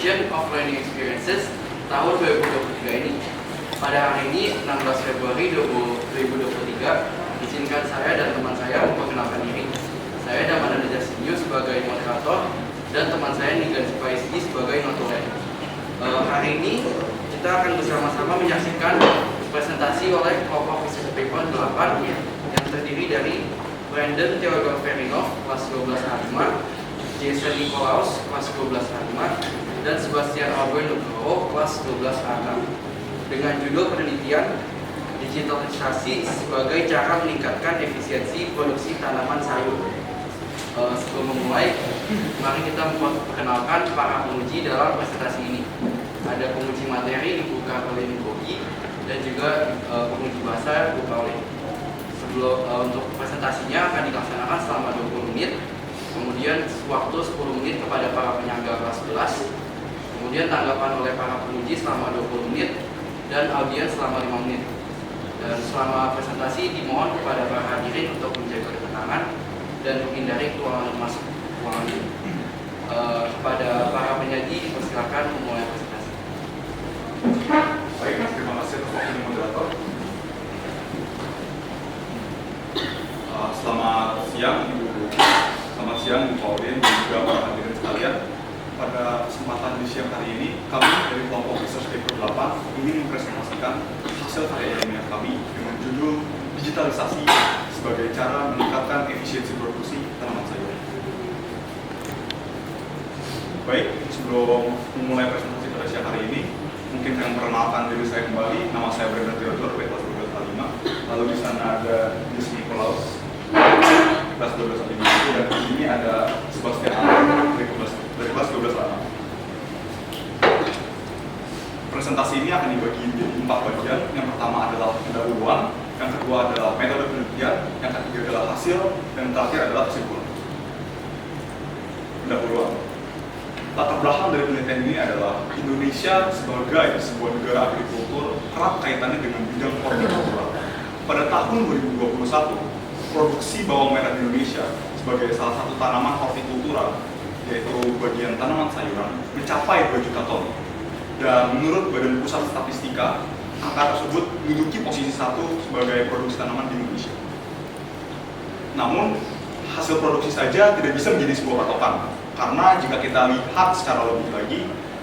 Foundation of Learning Experiences tahun 2023 ini. Pada hari ini, 16 Februari 2023, izinkan saya dan teman saya memperkenalkan diri. Saya Daman Adjastinio sebagai moderator dan teman saya Nigan Spaisgi sebagai notulen. Hari ini kita akan bersama-sama menyaksikan presentasi oleh kelompok research paper 8 yang terdiri dari Brandon Theodor Verinov kelas 12A5, Jason Nikolaus kelas 12A5, dan Sebastian Albert Nugroho kelas 12A6 dengan judul penelitian digitalisasi sebagai cara meningkatkan efisiensi produksi tanaman sayur. Sebelum memulai, mari kita memperkenalkan para penguji dalam presentasi ini. Ada penguji materi dibuka oleh Nibogi dan juga penguji bahasa dibuka oleh. Untuk presentasinya akan dilaksanakan selama 20 menit, kemudian waktu 10 menit kepada para penyangga kelas 11, kemudian tanggapan oleh para penguji selama 20 menit, dan audiens selama 5 menit. Dan selama presentasi dimohon kepada para hadirin untuk menjaga ketenangan dan menghindari keluar masuk ruangan ini. Kepada para penyaji dipersilakan memulai presentasi. Baik, terima kasih atas waktunya moderator. Selamat siang Ibu, selamat siang Ibu Pauline dan juga para hadirin sekalian. Pada kesempatan di siang hari ini, kami dari kelompok research paper 8 ingin mempresentasikan hasil karya ilmiah kami dengan judul digitalisasi sebagai cara meningkatkan efisiensi produksi tanaman sayur. Baik, sebelum memulai presentasi pada siang hari ini, mungkin saya memperkenalkan diri saya kembali. Nama saya Brandon Theodor, kelas 12A5. Lalu di sana ada Jason Nikolaus, kelas 12A5, dan di sini ada Sebastian Albert dari kelas 12A6. Presentasi ini akan dibagi menjadi 4 bagian. Yang pertama adalah pendahuluan, yang kedua adalah metode penelitian, yang ketiga adalah hasil, dan yang terakhir adalah kesimpulan. Pendahuluan. Latar belakang dari penelitian ini adalah Indonesia sebagai sebuah negara agrikultur erat kaitannya dengan bidang hortikultura. Pada tahun 2021, produksi bawang merah di Indonesia sebagai salah satu tanaman hortikultura, yaitu bagian tanaman sayuran, mencapai 2 juta ton. Dan menurut Badan Pusat Statistika, angka tersebut menduduki posisi 1 sebagai produksi tanaman di Indonesia. Namun, hasil produksi saja tidak bisa menjadi sebuah patokan. Karena jika kita lihat secara lebih lagi,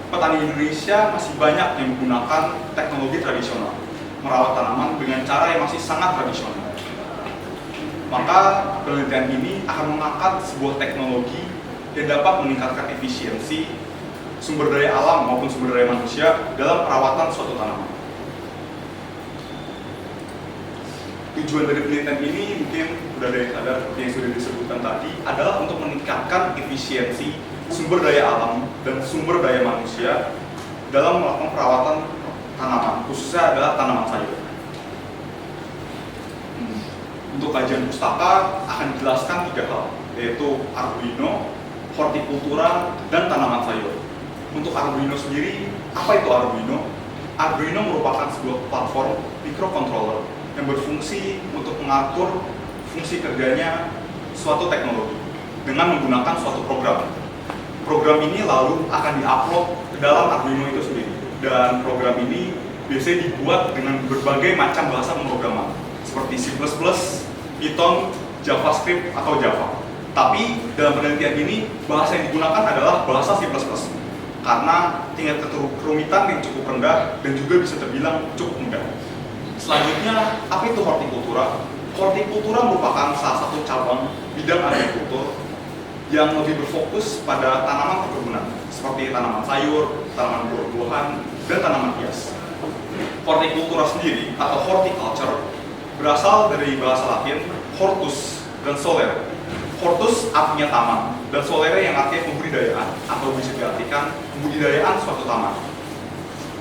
petani Indonesia masih banyak yang menggunakan teknologi tradisional, merawat tanaman dengan cara yang masih sangat tradisional. Maka penelitian ini akan mengangkat sebuah teknologi yang dapat meningkatkan efisiensi sumber daya alam maupun sumber daya manusia dalam perawatan suatu tanaman. Tujuan dari penelitian ini mungkin sudah dari sadar seperti yang sudah disebutkan tadi adalah untuk meningkatkan efisiensi sumber daya alam dan sumber daya manusia dalam melakukan perawatan tanaman, khususnya adalah tanaman sayur. Untuk kajian pustaka akan dijelaskan 3 hal, yaitu Arduino, hortikultura, dan tanaman sayur. Untuk Arduino sendiri, apa itu Arduino? Arduino merupakan sebuah platform microcontroller yang berfungsi untuk mengatur fungsi kerjanya suatu teknologi dengan menggunakan suatu program. Program ini lalu akan diupload ke dalam Arduino itu sendiri. Dan program ini biasanya dibuat dengan berbagai macam bahasa pemrograman seperti C++, Python, JavaScript, atau Java. Tapi dalam penelitian ini bahasa yang digunakan adalah bahasa C++. Karena tingkat kerumitan yang cukup rendah dan juga bisa terbilang cukup mudah. Selanjutnya, apa itu hortikultura? Hortikultura merupakan salah satu cabang bidang agrikultur yang lebih berfokus pada tanaman perkebunan, seperti tanaman sayur, tanaman buah-buahan, dan tanaman hias. Hortikultura sendiri atau horticulture berasal dari bahasa Latin hortus dan solere. Hortus artinya taman, dan solere yang artinya pembudidayaan, atau bisa diartikan pembudidayaan suatu taman.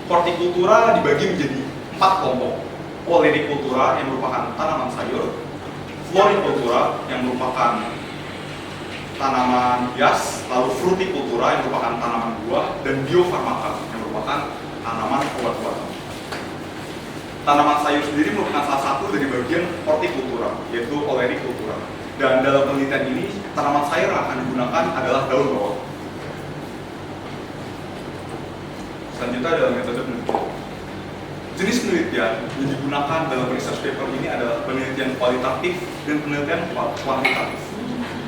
Hortikultura dibagi menjadi 4 kelompok. Olerikultura yang merupakan tanaman sayur, florikultura yang merupakan tanaman hias, lalu frutikultura yang merupakan tanaman buah, dan biofarmaka yang merupakan tanaman obat-obatan. Tanaman sayur sendiri merupakan salah satu dari bagian hortikultura, yaitu olerikultura. Dan dalam penelitian ini, tanaman sayur yang akan digunakan adalah daun bawang. Selanjutnya adalah metode penelitian. Jenis penelitian yang digunakan dalam research paper ini adalah penelitian kualitatif dan penelitian kuantitatif.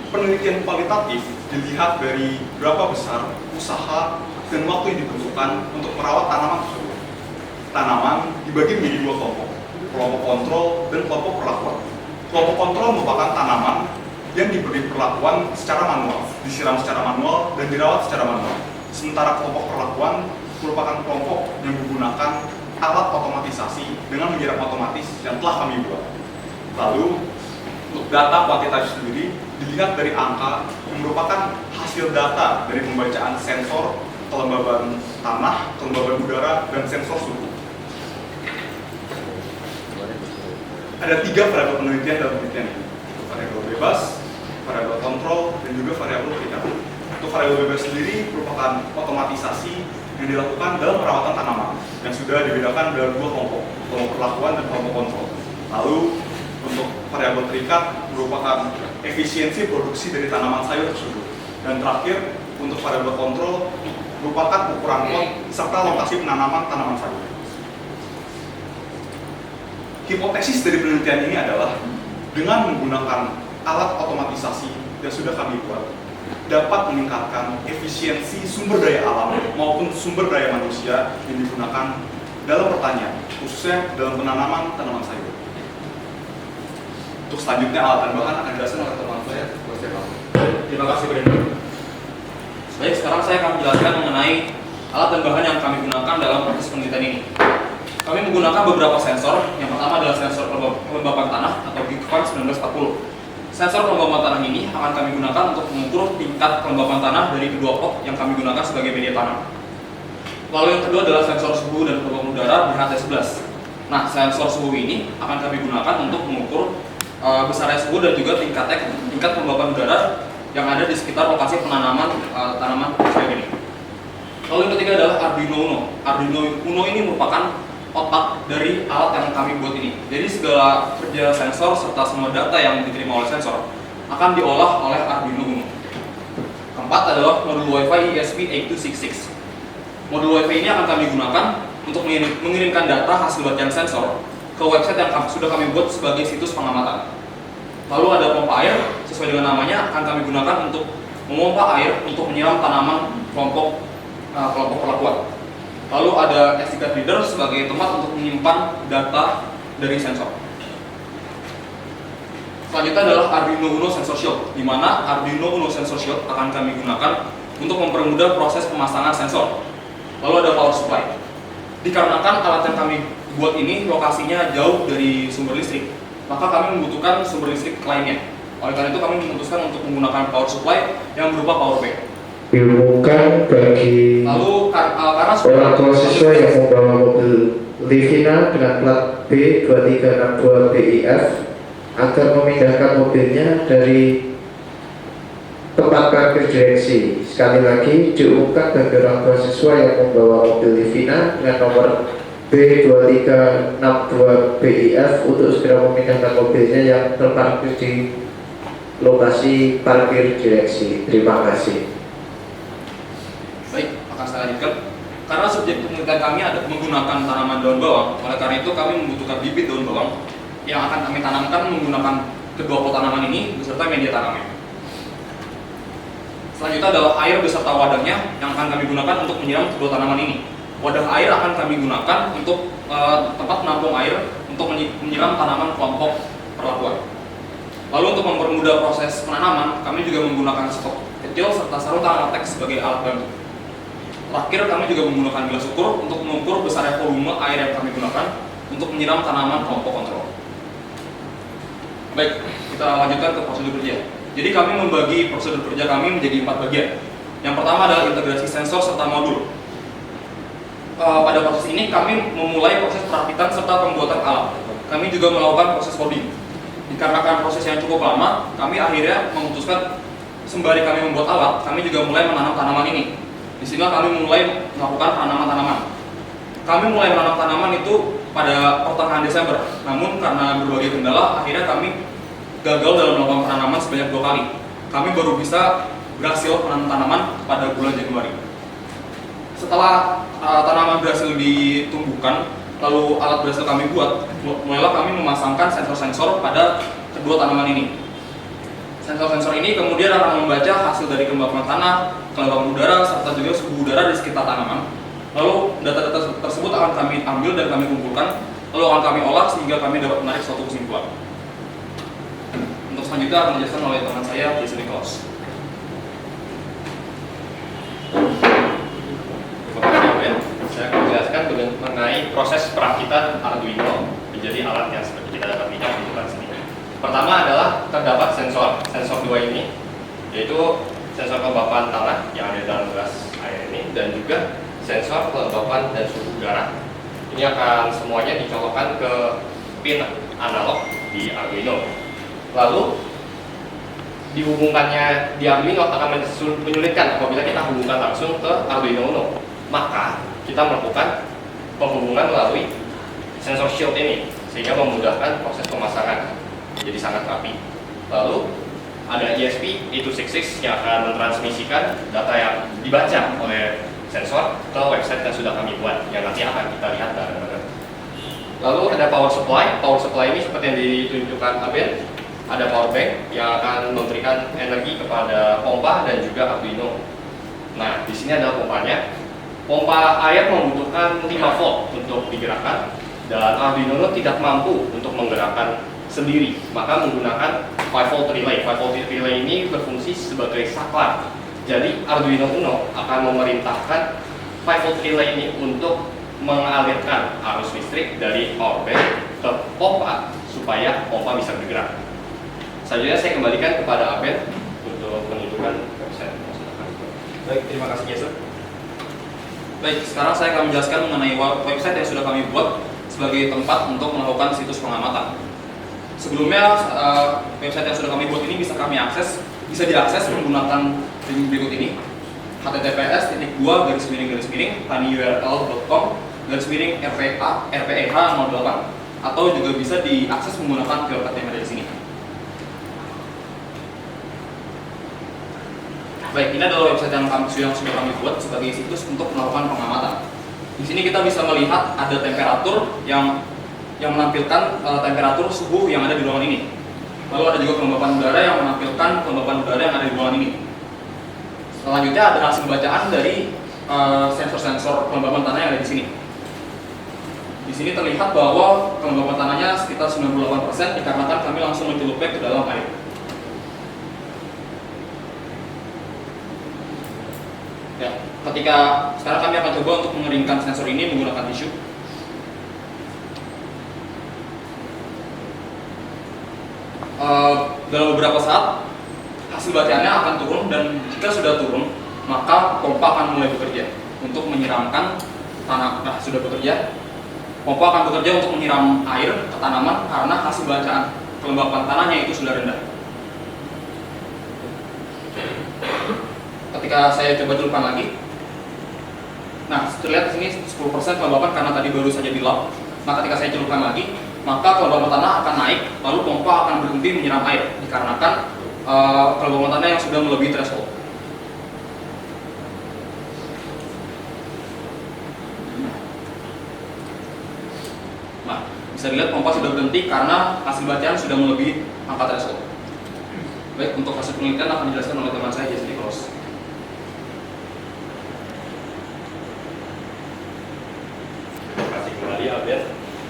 Penelitian kualitatif dilihat dari berapa besar usaha dan waktu yang dibutuhkan untuk merawat tanaman tersebut. Tanaman dibagi menjadi dua kelompok, kelompok kontrol dan kelompok perlakuan. Kelompok kontrol merupakan tanaman yang diberi perlakuan secara manual, disiram secara manual dan dirawat secara manual. Sementara kelompok perlakuan merupakan kelompok yang menggunakan alat otomatisasi dengan menyiram otomatis yang telah kami buat. Lalu, untuk data kuantitatif sendiri dilihat dari angka yang merupakan hasil data dari pembacaan sensor kelembaban tanah, kelembaban udara, dan sensor suhu. Ada 3 variabel penelitian dalam penelitian ini: variabel bebas, variabel kontrol, dan juga variabel terikat. Untuk variabel bebas sendiri merupakan otomatisasi yang dilakukan dalam perawatan tanaman yang sudah dibedakan dalam 2 kelompok, kelompok perlakuan dan kelompok kontrol. Lalu untuk variabel terikat merupakan efisiensi produksi dari tanaman sayur tersebut. Dan terakhir untuk variabel kontrol merupakan ukuran pot serta lokasi penanaman tanaman sayur. Hipotesis dari penelitian ini adalah dengan menggunakan alat otomatisasi yang sudah kami buat dapat meningkatkan efisiensi sumber daya alam maupun sumber daya manusia yang digunakan dalam pertanian, khususnya dalam penanaman tanaman sayur. Untuk selanjutnya alat dan bahan akan dijelaskan oleh teman saya, Bos Stefan. Terima kasih, Brenda. Baik, sekarang saya akan menjelaskan mengenai alat dan bahan yang kami gunakan dalam proses penelitian ini. Kami menggunakan beberapa sensor. Yang pertama adalah sensor kelembapan tanah atau Geekfarm 1940. Sensor kelembapan tanah ini akan kami gunakan untuk mengukur tingkat kelembapan tanah dari kedua pot yang kami gunakan sebagai media tanam. Lalu yang kedua adalah sensor suhu dan kelembapan udara BHT11. Nah, sensor suhu ini akan kami gunakan untuk mengukur besarnya suhu dan juga tingkat kelembapan udara yang ada di sekitar lokasi penanaman tanaman seperti ini. Lalu yang ketiga adalah Arduino Uno. Arduino Uno ini merupakan otak dari alat yang kami buat ini. Jadi segala kerja sensor serta semua data yang diterima oleh sensor akan diolah oleh Arduino Uno. Keempat adalah modul Wi-Fi ESP8266. Modul Wi-Fi ini akan kami gunakan untuk mengirimkan data hasil bagian sensor ke website yang sudah kami buat sebagai situs pengamatan. Lalu ada pompa air, sesuai dengan namanya akan kami gunakan untuk memompa air untuk menyiram tanaman kelompok perlakuan. Lalu ada SD card reader sebagai tempat untuk menyimpan data dari sensor. Selanjutnya adalah Arduino Uno Sensor Shield, di mana Arduino Uno Sensor Shield akan kami gunakan untuk mempermudah proses pemasangan sensor. Lalu ada power supply. Dikarenakan alat yang kami buat ini lokasinya jauh dari sumber listrik, maka kami membutuhkan sumber listrik lainnya. Oleh karena itu kami memutuskan untuk menggunakan power supply yang berupa power bank. Diumumkan bagi Lalu karena orang tua siswa yang membawa mobil Livina dengan plat B2362BIF agar memindahkan mobilnya dari tempat parkir direksi. Sekali lagi diumumkan bagi orang tua siswa yang membawa mobil Livina dengan nomor B2362BIF untuk segera memindahkan mobilnya yang terparkir di lokasi parkir direksi. Terima kasih. Baik, akan saya lanjutkan. Karena subjek penelitian kami ada menggunakan tanaman daun bawang, oleh karena itu kami membutuhkan bibit daun bawang yang akan kami tanamkan menggunakan kedua pot tanaman ini beserta media tanamnya. Selanjutnya adalah air beserta wadahnya yang akan kami gunakan untuk menyiram kedua tanaman ini. Wadah air akan kami gunakan untuk tempat penampung air untuk menyiram tanaman kelompok perlakuan. Lalu untuk mempermudah proses penanaman, kami juga menggunakan stok kecil serta sarutan latex sebagai alat bantu. Terakhir, kami juga menggunakan gelas ukur untuk mengukur besarnya volume air yang kami gunakan untuk menyiram tanaman kelompok kontrol. Baik, kita lanjutkan ke prosedur kerja. Jadi kami membagi prosedur kerja kami menjadi 4 bagian. Yang pertama adalah integrasi sensor serta modul. Pada proses ini kami memulai proses perakitan serta pembuatan alat. Kami juga melakukan proses coding. Dikarenakan proses yang cukup lama, kami akhirnya memutuskan sembari kami membuat alat, kami juga mulai menanam tanaman ini. Di sini kami mulai melakukan penanaman tanaman. Kami mulai menanam tanaman itu pada pertengahan Desember. Namun karena berbagai kendala, akhirnya kami gagal dalam melakukan penanaman sebanyak 2 kali. Kami baru bisa berhasil menanam tanaman pada bulan Januari. Setelah tanaman berhasil ditumbuhkan, lalu alat berhasil kami buat, mulailah kami memasangkan sensor-sensor pada kedua tanaman ini. Sensor-sensor ini kemudian akan membaca hasil dari kelembapan tanah, kelembapan udara, serta juga suhu udara di sekitar tanaman. Lalu data-data tersebut akan kami ambil dan kami kumpulkan, lalu akan kami olah sehingga kami dapat menarik suatu kesimpulan. Untuk selanjutnya akan dijelaskan oleh teman saya, Jason Nicholas. Saya akan menjelaskan mengenai proses perakitan Arduino menjadi alat yang seperti kita dapat lihat di depan sini. Pertama adalah terdapat sensor dua ini, yaitu sensor kelembapan tanah yang ada dalam gelas air ini, dan juga sensor kelembapan dan suhu udara. Ini akan semuanya dicolokkan ke pin analog di Arduino. Lalu dihubungkannya di Arduino akan menyulitkan apabila kita hubungkan langsung ke Arduino Uno. Maka kita melakukan penghubungan melalui sensor shield ini sehingga memudahkan proses pemasangan jadi sangat rapi. Lalu ada ESP8266 yang akan mentransmisikan data yang dibaca oleh sensor ke website yang sudah kami buat yang nanti akan kita lihat bareng-bareng. Lalu ada power supply. Power supply ini seperti yang ditunjukkan Abel, ada power bank yang akan memberikan energi kepada pompa dan juga Arduino. Nah, di sini ada pompanya. Pompa air membutuhkan 5 volt untuk digerakkan, dan Arduino tidak mampu untuk menggerakkan sendiri, maka menggunakan 5 volt relay. 5 volt relay ini berfungsi sebagai saklar. Jadi Arduino Uno akan memerintahkan 5 volt relay ini untuk mengalirkan arus listrik dari power bank ke pompa supaya pompa bisa bergerak. Selanjutnya saya kembalikan kepada Abed untuk menunjukkan website. Baik, terima kasih Jason. Baik, sekarang saya akan menjelaskan mengenai website yang sudah kami buat sebagai tempat untuk melakukan situs pengamatan. Sebelumnya, website yang sudah kami buat ini bisa diakses menggunakan link berikut ini: https://tinyurl.com/rpeh08, atau juga bisa diakses menggunakan QR code yang ada di sini. Baik, ini adalah website yang sudah kami buat sebagai situs untuk melakukan pengamatan. Di sini kita bisa melihat ada temperatur yang menampilkan temperatur suhu yang ada di ruangan ini. Lalu ada juga kelembapan udara yang menampilkan kelembapan udara yang ada di ruangan ini. Selanjutnya ada hasil bacaan dari sensor-sensor kelembapan tanah yang ada di sini. Di sini terlihat bahwa kelembapan tanahnya sekitar 98% dikarenakan kami langsung mencelupnya ke dalam air. Ya, sekarang kami akan coba untuk mengeringkan sensor ini menggunakan tisu. Dalam beberapa saat hasil bacaannya akan turun, dan jika sudah turun maka pompa akan mulai bekerja untuk menyiramkan tanah. Nah, sudah bekerja, pompa akan bekerja untuk menyiram air ke tanaman karena hasil bacaan kelembapan tanahnya itu sudah rendah. Ketika saya coba celupkan lagi, nah terlihat di sini 10% kelembapan karena tadi baru saja di lap. Nah, ketika saya celupkan lagi, maka kelembapan tanah akan naik, lalu pompa akan berhenti menyiram air dikarenakan kelembapan tanah yang sudah melebihi threshold. Nah, bisa dilihat pompa sudah berhenti karena hasil bacaan sudah melebihi angka threshold. Baik, untuk hasil penelitian akan dijelaskan oleh teman saya, Jason Nicholas.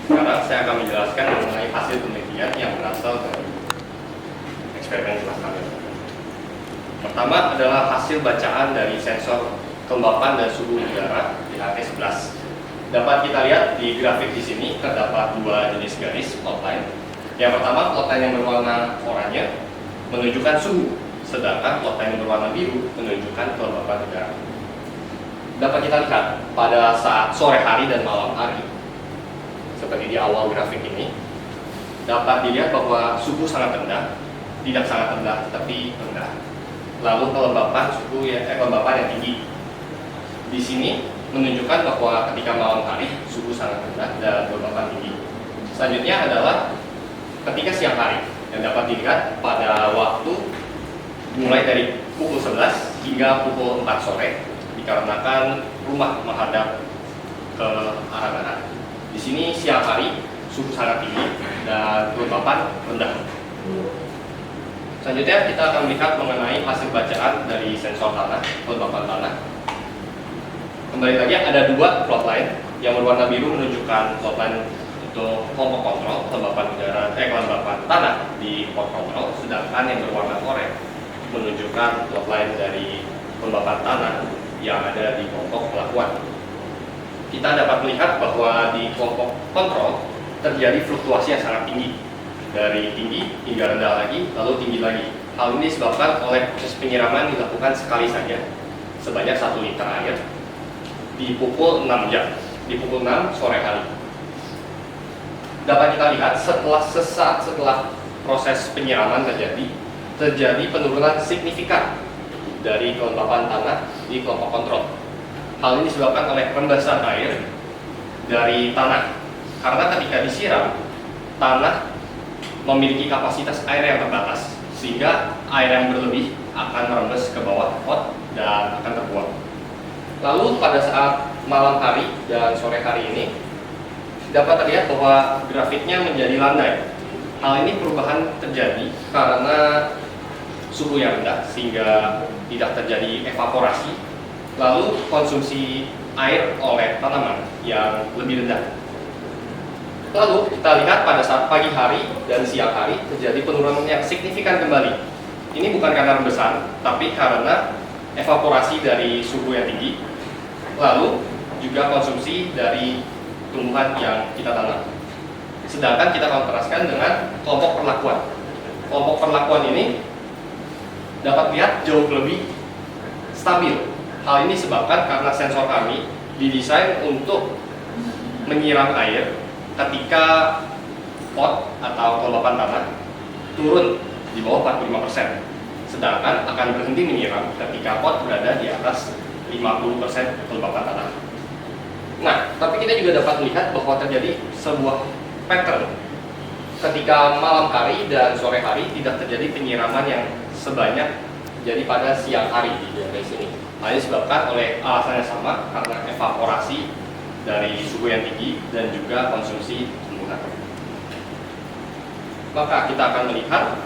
Sekarang saya akan menjelaskan mengenai hasil penelitian yang berasal dari eksperimen kelas kami. Pertama adalah hasil bacaan dari sensor kelembapan dan suhu udara di HT11. Dapat kita lihat di grafik di sini terdapat dua jenis garis plotline. Yang pertama, plotline yang berwarna oranye menunjukkan suhu, sedangkan plotline yang berwarna biru menunjukkan kelembapan udara. Dapat kita lihat pada saat sore hari dan malam hari, seperti di awal grafik ini, dapat dilihat bahwa suhu sangat rendah, tidak sangat rendah, tapi rendah. Lalu kelembapan kelembapan yang tinggi. Di sini menunjukkan bahwa ketika malam hari suhu sangat rendah dan kelembapan tinggi. Selanjutnya adalah ketika siang hari, yang dapat dilihat pada waktu mulai dari pukul 11 hingga pukul 4 sore. Di dikarenakan rumah menghadap ke arah barat. Di sini siang hari suhu sangat tinggi dan kelembapan rendah. Selanjutnya kita akan melihat mengenai hasil bacaan dari sensor tanah, kelembapan tanah. Kembali lagi ada dua plotline, yang berwarna biru menunjukkan plotline untuk kelompok kontrol kelembapan tanah di port kontrol, sedangkan yang berwarna oranye menunjukkan plotline dari kelembapan tanah yang ada di kelompok pelakuan. Kita dapat melihat bahwa di kelompok kontrol terjadi fluktuasi yang sangat tinggi, dari tinggi hingga rendah lagi, lalu tinggi lagi. Hal ini disebabkan oleh proses penyiraman dilakukan sekali saja, sebanyak 1 liter air di pukul 6 jam, di pukul 6 sore hari. Dapat kita lihat sesaat setelah proses penyiraman terjadi penurunan signifikan dari kelembapan tanah di kelompok kontrol. Hal ini disebabkan oleh rembesan air dari tanah, karena ketika disiram, tanah memiliki kapasitas air yang terbatas, sehingga air yang berlebih akan merembes ke bawah pot dan akan terbuang. Lalu pada saat malam hari dan sore hari ini dapat terlihat bahwa grafiknya menjadi landai. Hal ini perubahan terjadi karena suhu yang rendah sehingga tidak terjadi evaporasi, lalu konsumsi air oleh tanaman yang lebih rendah. Lalu kita lihat pada saat pagi hari dan siang hari terjadi penurunan yang signifikan kembali. Ini bukan karena rembesan, tapi karena evaporasi dari suhu yang tinggi, lalu juga konsumsi dari tumbuhan yang kita tanam. Sedangkan kita kontraskan dengan kelompok perlakuan. Kelompok perlakuan ini dapat lihat jauh lebih stabil. Hal ini disebabkan karena sensor kami didesain untuk menyiram air ketika pot atau kelembapan tanah turun di bawah 45%, sedangkan akan berhenti menyiram ketika pot berada di atas 50% kelembapan tanah. Nah, tapi kita juga dapat melihat bahwa terjadi sebuah pattern ketika malam hari dan sore hari tidak terjadi penyiraman yang sebanyak jadi pada siang hari di daerah sini. Hal ini disebabkan oleh alasan yang sama, karena evaporasi dari suhu yang tinggi dan juga konsumsi tumbuhan. Maka kita akan melihat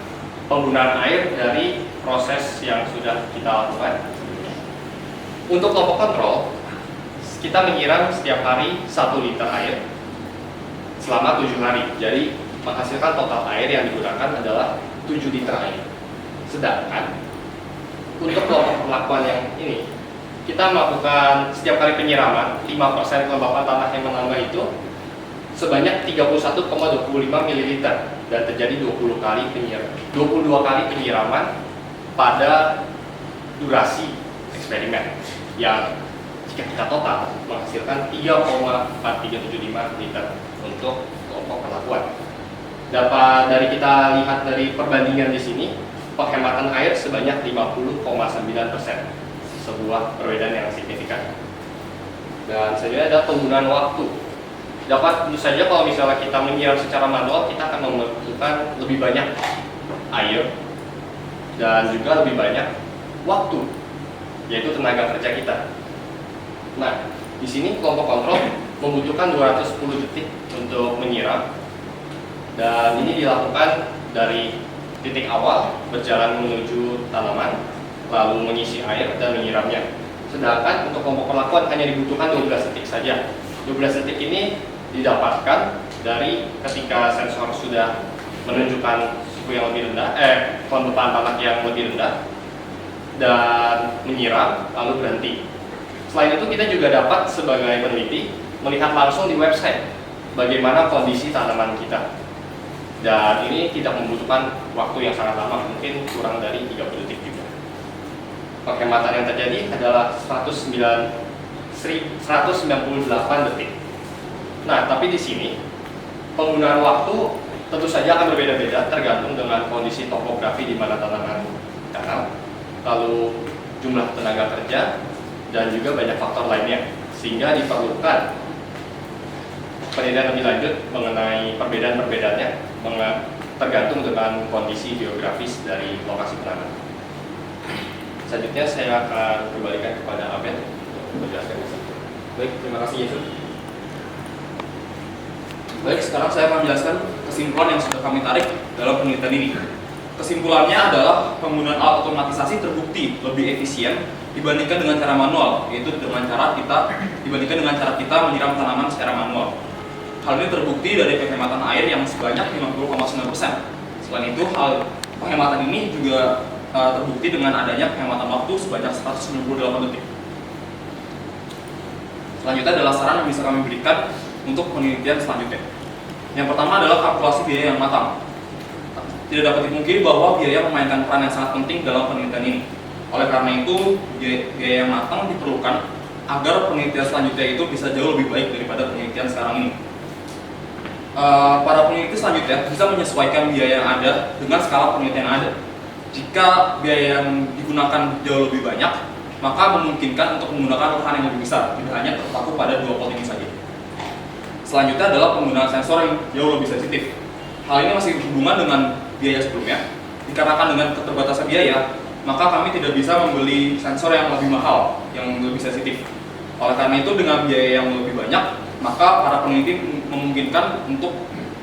penggunaan air dari proses yang sudah kita lakukan. Untuk kelompok kontrol, kita menyiram setiap hari 1 liter air selama 7 hari. Jadi menghasilkan total air yang digunakan adalah 7 liter air. Sedangkan untuk kelompok perlakuan yang ini, kita melakukan setiap kali penyiraman 5% kelembapan tanah yang menambah itu sebanyak 31,25 ml dan terjadi 22 kali penyiraman pada durasi eksperimen yang jika kita total menghasilkan 3,4375 liter untuk kelompok perlakuan. Dapat dari kita lihat dari perbandingan di sini, penghematan air sebanyak 50,9%, sebuah perbedaan yang signifikan. Dan selanjutnya ada penggunaan waktu. Dapat tentu saja kalau misalnya kita menyiram secara manual, kita akan membutuhkan lebih banyak air dan juga lebih banyak waktu, yaitu tenaga kerja kita. Nah, di sini kelompok kontrol membutuhkan 210 detik untuk menyiram, dan ini dilakukan dari titik awal berjalan menuju tanaman, lalu mengisi air dan menyiramnya. Sedangkan untuk kelompok perlakuan hanya dibutuhkan 12 detik saja. 12 detik ini didapatkan dari ketika sensor sudah menunjukkan suhu yang lebih rendah, kelembapan tanah yang lebih rendah, dan menyiram lalu berhenti. Selain itu, kita juga dapat sebagai peneliti melihat langsung di website bagaimana kondisi tanaman kita. Dan ini tidak membutuhkan waktu yang sangat lama, mungkin kurang dari 30 detik juga. Penghematan yang terjadi adalah 198 detik. Nah, tapi di sini penggunaan waktu tentu saja akan berbeda-beda tergantung dengan kondisi topografi di mana tanaman tanam, lalu jumlah tenaga kerja, dan juga banyak faktor lainnya, sehingga diperlukan penelitian lebih lanjut mengenai perbedaan-perbedaannya tergantung dengan kondisi geografis dari lokasi penanaman. Selanjutnya saya akan kembalikan kepada Abed untuk menjelaskan di sini. Baik, terima kasih Jason. Baik, sekarang saya akan menjelaskan kesimpulan yang sudah kami tarik dalam penelitian ini. Kesimpulannya adalah penggunaan alat otomatisasi terbukti lebih efisien dibandingkan dengan cara manual, yaitu dengan cara kita menyiram tanaman secara manual. Hal ini terbukti dari penghematan air yang sebanyak 50,9%. Selain itu, hal penghematan ini juga terbukti dengan adanya penghematan waktu sebanyak 198 detik. Selanjutnya adalah saran yang bisa kami berikan untuk penelitian selanjutnya. Yang pertama adalah kalkulasi biaya yang matang. Tidak dapat dipungkiri bahwa biaya memainkan peran yang sangat penting dalam penelitian ini. Oleh karena itu, biaya yang matang diperlukan agar penelitian selanjutnya itu bisa jauh lebih baik daripada penelitian sekarang ini. Para peneliti selanjutnya bisa menyesuaikan biaya yang ada dengan skala penelitian yang ada. Jika biaya yang digunakan jauh lebih banyak, maka memungkinkan untuk menggunakan lahan yang lebih besar, tidak hanya terpaku pada 2 pot ini saja. Selanjutnya adalah penggunaan sensor yang jauh lebih sensitif. Hal ini masih berhubungan dengan biaya sebelumnya. Dikarenakan dengan keterbatasan biaya, maka kami tidak bisa membeli sensor yang lebih mahal, yang lebih sensitif. Oleh karena itu, dengan biaya yang lebih banyak, maka para peneliti memungkinkan untuk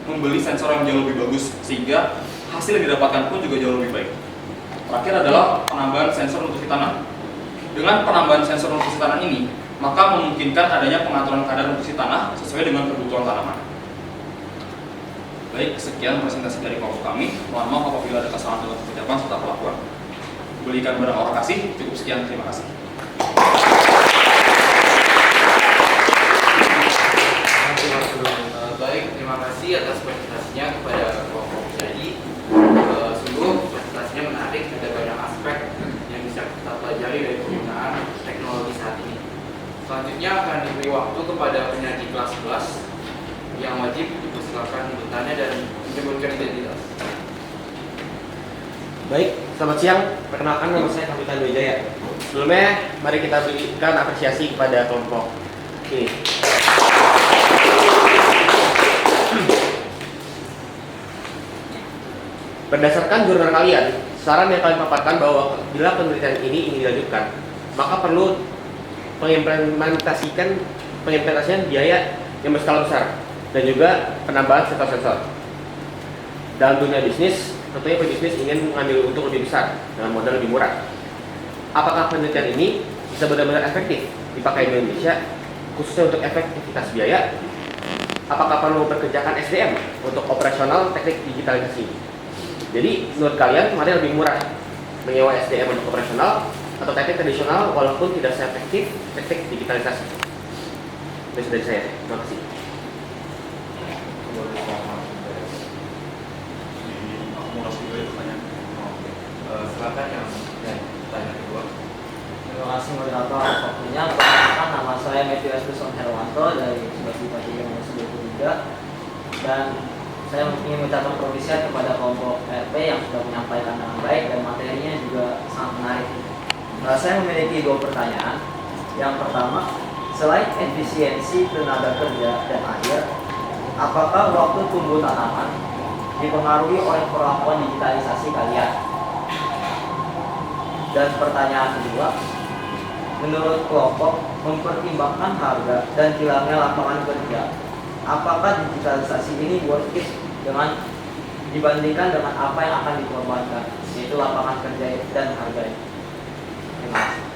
membeli sensor yang jauh lebih bagus, sehingga hasil yang didapatkan pun juga jauh lebih baik. Terakhir adalah penambahan sensor nutrisi tanah. Dengan penambahan sensor nutrisi tanah ini, maka memungkinkan adanya pengaturan kadar nutrisi tanah sesuai dengan kebutuhan tanaman. Baik, sekian presentasi dari kelompok kami. Mohon maaf apabila ada kesalahan dalam ucapan serta perlakuan. Belikan barang orang kasih, cukup sekian, terima kasih. Baik, terima kasih atas presentasinya kepada kelompok jadi. Sungguh presentasinya menarik, ada banyak aspek yang bisa kita pelajari dari penggunaan teknologi saat ini. Selanjutnya akan diberi waktu kepada penyaji kelas 11 yang wajib dipersilakan bertanya dan menyebutkan identitas. Baik, selamat siang. Perkenalkan, nama saya Kapitan Wijaya. Sebelumnya, mari kita berikan apresiasi kepada kelompok ini. Berdasarkan jurnal kalian, saran yang kalian paparkan bahwa bila penelitian ini ingin dilanjutkan, maka perlu pengimplementasian biaya yang berskala besar dan juga penambahan sensor-sensor. Dalam dunia bisnis, tentunya pebisnis ingin mengambil untung lebih besar dengan modal lebih murah. Apakah penelitian ini bisa benar-benar efektif dipakai di Indonesia, khususnya untuk efektivitas biaya? Apakah perlu memperkerjakan SDM untuk operasional teknik digitalisasi? Jadi, menurut kalian mana yang lebih murah? Menyewa SDM untuk operasional atau teknik tradisional walaupun tidak seefektif teknik digitalisasi? Itu dari saya. Terima kasih. Akumulasi dulu ya pertanyaan. Silakan yang tanya kedua. Terima kasih moderator atas waktunya. Perkenalkan, nama saya Matthew Espeson Herwanto dari Subasi Pati nomor 23 dan saya ingin mengucapkan apresiasi kepada kelompok RP yang sudah menyampaikan dengan baik dan materinya juga sangat menarik. Saya memiliki 2 pertanyaan. Yang pertama, selain efisiensi tenaga kerja dan air, apakah waktu tumbuh tanaman dipengaruhi oleh perlakuan digitalisasi kalian? Dan pertanyaan kedua, menurut kelompok mempertimbangkan harga dan hilangnya lapangan kerja, apakah digitalisasi ini worth it dengan dibandingkan dengan apa yang akan dikorbankan, yaitu lapangan kerja dan harga? Terima kasih.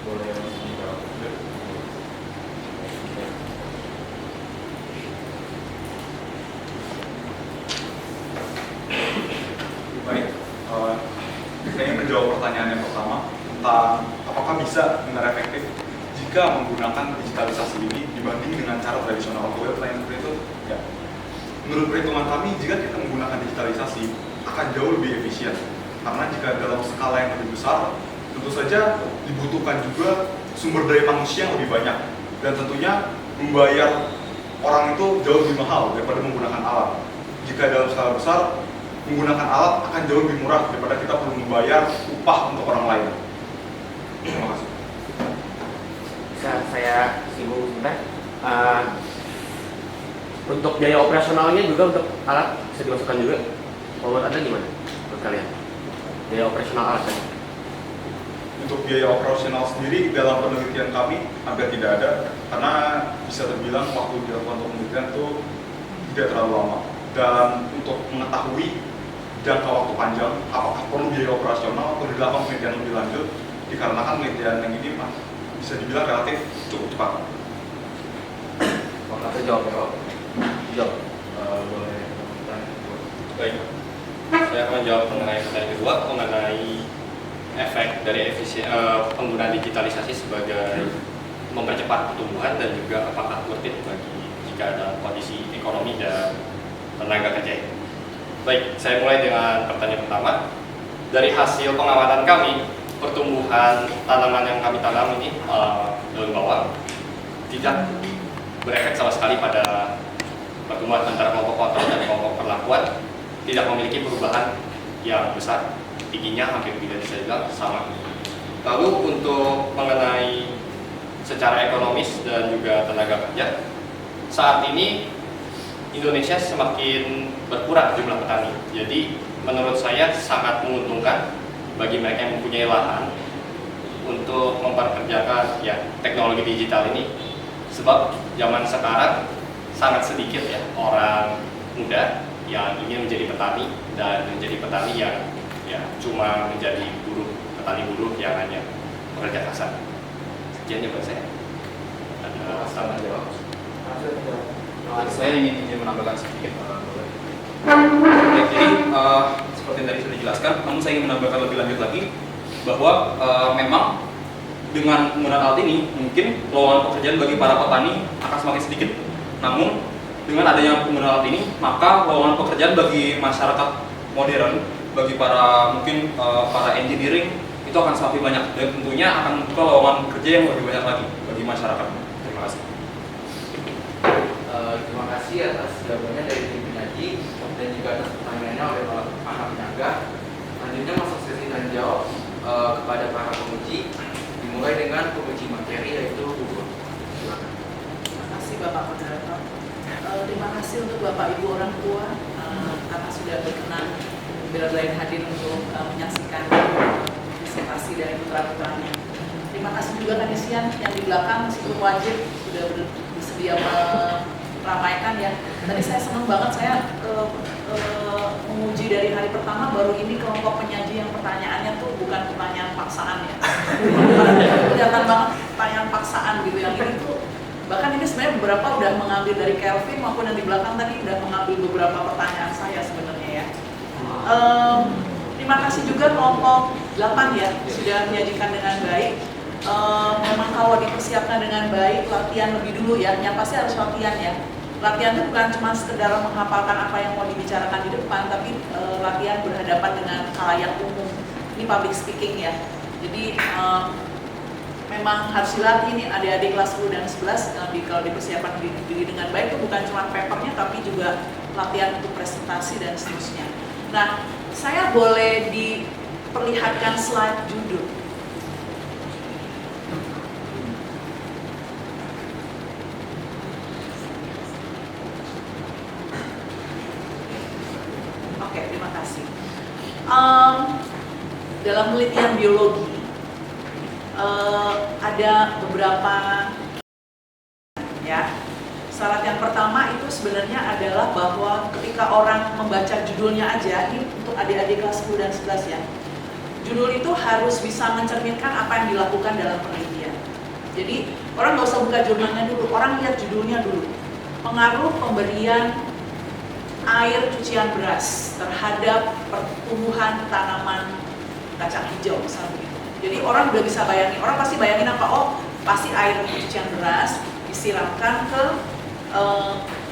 Boleh langsung dijawab. Baik, saya ingin menjawab pertanyaan yang pertama tentang apakah bisa benar efektif jika menggunakan digitalisasi ini dibanding dengan cara tradisional. Kalau pertanyaan seperti itu, ya. Menurut perhitungan kami, jika kita menggunakan digitalisasi akan jauh lebih efisien karena jika dalam skala yang lebih besar, tentu saja dibutuhkan juga sumber daya manusia yang lebih banyak dan tentunya membayar orang itu jauh lebih mahal daripada menggunakan alat. Jika dalam skala besar, menggunakan alat akan jauh lebih murah daripada kita perlu membayar upah untuk orang lain. Terima kasih. Bisa saya singgung sebentar? Untuk biaya operasionalnya juga untuk alat bisa dimasukkan juga. Menurut Anda gimana? Menurut kalian? Biaya operasional alat tadi. Untuk biaya operasional sendiri dalam penelitian kami hampir tidak ada, karena bisa terbilang waktu dilakukan untuk penelitian itu tidak terlalu lama. Dan untuk mengetahui jangka waktu panjang apakah perlu biaya operasional atau dilakukan penelitian lebih lanjut, dikarenakan penelitian yang ini bisa dibilang relatif cukup cepat. Maka saya jawab ya. Jawab. Boleh bertanya. Baik, saya akan menjawab mengenai pertanyaan kedua mengenai efek dari penggunaan digitalisasi sebagai mempercepat pertumbuhan dan juga apakah worth it bagi jika ada kondisi ekonomi dan tenaga kerja. Baik, saya mulai dengan pertanyaan pertama. Dari hasil pengamatan kami, pertumbuhan tanaman yang kami tanam ini daun bawang tidak berefek sama sekali pada pertumbuhan antara kelompok kontrol dan kelompok perlakuan, tidak memiliki perubahan yang besar, tingginya hampir bisa dibilang sama. Lalu untuk mengenai secara ekonomis dan juga tenaga kerja, saat ini Indonesia semakin berkurang jumlah petani. Jadi menurut saya sangat menguntungkan bagi mereka yang mempunyai lahan untuk memperkerjakan ya teknologi digital ini, sebab zaman sekarang sangat sedikit ya orang muda yang ingin menjadi petani dan menjadi petani yang ya cuma menjadi petani buruh yang hanya bekerja kasar. Sekian jawaban saya. Ada salah jawab? Saya ingin menambahkan sedikit. Baik, jadi seperti yang tadi sudah dijelaskan, namun saya ingin menambahkan lebih lanjut lagi bahwa memang dengan menggunakan alat ini mungkin lowongan pekerjaan bagi para petani akan semakin sedikit. Namun dengan adanya penggunaan alat ini, maka lowongan pekerjaan bagi masyarakat modern, bagi para mungkin para engineering itu akan semakin banyak dan tentunya akan membuka lowongan kerja yang lebih banyak lagi bagi masyarakat. Terima kasih. Terima kasih atas jawabannya dari tim penyaji dan juga atas pertanyaannya oleh para penyaga. Selanjutnya masuk sesi tanya jawab kepada para penguji, dimulai dengan penguji materi yaitu Gugur. Silakan. Terima kasih Bapak Moderator. Terima kasih untuk Bapak Ibu orang tua karena sudah berkenan bela-belain hadir untuk menyaksikan presentasi dari putra-putranya. Terima kasih juga Kanisian yang di belakang meskipun wajib sudah bersedia meramaikan ya. Tadi saya senang banget, saya menguji dari hari pertama, baru ini kelompok penyaji yang pertanyaannya tuh bukan pertanyaan paksaan ya. Kelihatan banget pertanyaan paksaan gitu, yang ini tuh bahkan ini sebenarnya beberapa udah mengambil dari Kelvin maupun yang di belakang tadi udah mengambil beberapa pertanyaan saya sebenarnya ya. Terima kasih juga kelompok 8 ya, sudah menyajikan dengan baik. Memang kalau dipersiapkan dengan baik, latihan lebih dulu ya, yang pasti harus latihan ya. Latihan itu bukan cuma sekedar menghafalkan apa yang mau dibicarakan di depan, tapi latihan berhadapan dengan khalayak umum. Ini public speaking ya. Jadi memang harus dilatih nih adik-adik kelas 10 dan 11 kalau dipersiapkan diri dengan baik itu bukan cuma papernya tapi juga latihan untuk presentasi dan seterusnya. Nah, saya boleh diperlihatkan slide judul. Oke, terima kasih. Dalam penelitian biologi ada beberapa ya. Syarat yang pertama itu sebenarnya adalah bahwa ketika orang membaca judulnya aja, ini untuk adik-adik kelas 10 dan 11 ya. Judul itu harus bisa mencerminkan apa yang dilakukan dalam penelitian. Jadi orang nggak usah buka jurnalnya dulu, orang lihat judulnya dulu. Pengaruh pemberian air cucian beras terhadap pertumbuhan tanaman kacang hijau misalnya begitu. Jadi orang udah bisa bayangin, orang pasti bayangin apa? Oh, pasti air cucian beras disiramkan ke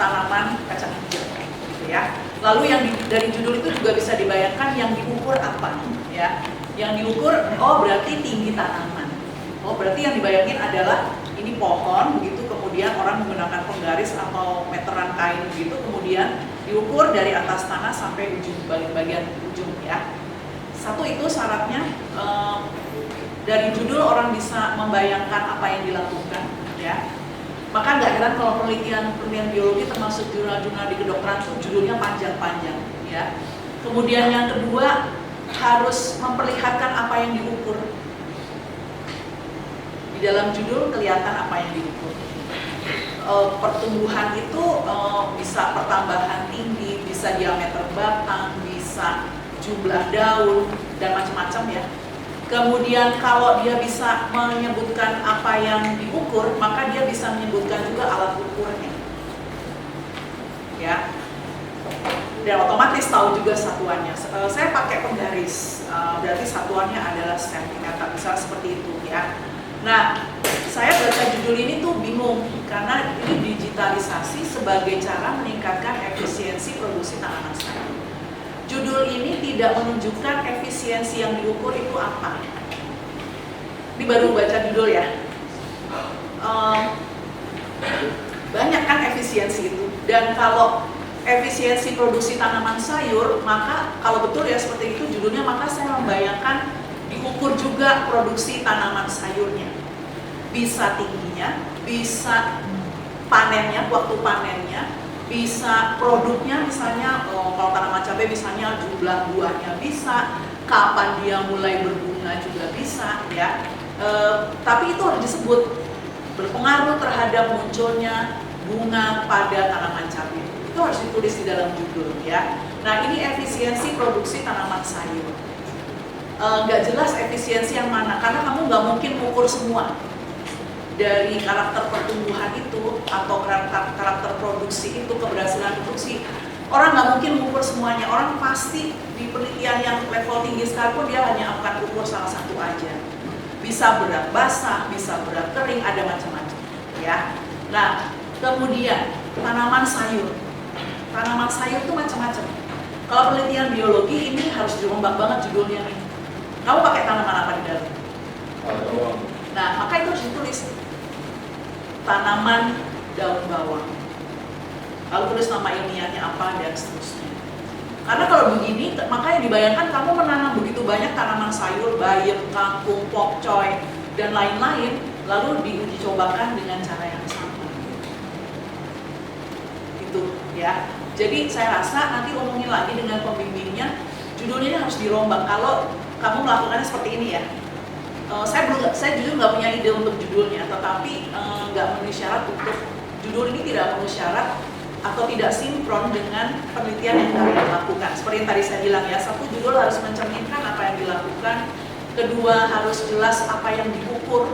tanaman kacang hijau, gitu ya. Lalu yang dari judul itu juga bisa dibayangkan yang diukur apa, ya? Yang diukur, oh berarti tinggi tanaman. Oh berarti yang dibayangin adalah ini pohon, begitu kemudian orang menggunakan penggaris atau meteran kain begitu, kemudian diukur dari atas tanah sampai ujung bagian ujung, ya. Satu itu syaratnya dari judul orang bisa membayangkan apa yang dilakukan, ya. Maka nggak heran kalau penelitian biologi termasuk jurnal-jurnal di kedokteran itu judulnya panjang-panjang, ya. Kemudian yang kedua, harus memperlihatkan apa yang diukur. Di dalam judul kelihatan apa yang diukur. Pertumbuhan itu bisa pertambahan tinggi, bisa diameter batang, bisa jumlah daun, dan macam-macam ya. Kemudian kalau dia bisa menyebutkan apa yang diukur, maka dia bisa menyebutkan juga alat ukurnya. Ya. Dan otomatis tahu juga satuannya. Saya pakai penggaris, berarti satuannya adalah sentimeter, misalnya seperti itu ya. Nah, saya baca judul ini tuh bingung karena ini digitalisasi sebagai cara meningkatkan efisiensi produksi tanaman sayur. Judul ini tidak menunjukkan efisiensi yang diukur itu apa. Ini baru baca judul ya. Banyak kan efisiensi itu. Dan kalau efisiensi produksi tanaman sayur, maka kalau betul ya seperti itu judulnya, maka saya membayangkan diukur juga produksi tanaman sayurnya. Bisa tingginya, bisa panennya, waktu panennya, bisa produknya, misalnya kalau tanaman cabai misalnya jumlah buahnya bisa, kapan dia mulai berbunga juga bisa ya. Tapi itu harus disebut berpengaruh terhadap munculnya bunga pada tanaman cabai. Itu harus ditulis di dalam judul ya. Nah, ini efisiensi produksi tanaman sayur. Nggak jelas efisiensi yang mana, karena kamu nggak mungkin mengukur semua. Dari karakter pertumbuhan itu atau karakter produksi itu, keberhasilan produksi, orang nggak mungkin mengukur semuanya. Orang pasti di penelitian yang level tinggi sekalipun dia hanya akan ukur salah satu aja. Bisa berat basah, bisa berat kering, ada macam-macam ya. Nah, kemudian tanaman sayur. Tanaman sayur itu macam-macam. Kalau penelitian biologi ini harus dirombak banget judulnya nih. Kamu pakai tanaman apa di dalam? Nah, maka itu harus ditulis. Tanaman daun bawang. Lalu tulis nama ilmiahnya apa dan seterusnya. Karena kalau begini, makanya dibayangkan kamu menanam begitu banyak tanaman sayur, bayam, kangkung, pokcoy, dan lain-lain, lalu diuji cobakan dengan cara yang sama. Itu ya. Jadi saya rasa nanti omongin lagi dengan pembimbingnya, judulnya ini harus dirombak. Kalau kamu melakukannya seperti ini ya. Saya jujur nggak punya ide untuk judulnya, tetapi nggak memenuhi syarat untuk judul ini tidak memenuhi syarat atau tidak sinkron dengan penelitian yang kalian lakukan. Seperti yang tadi saya bilang ya, satu judul harus mencerminkan apa yang dilakukan, kedua harus jelas apa yang diukur,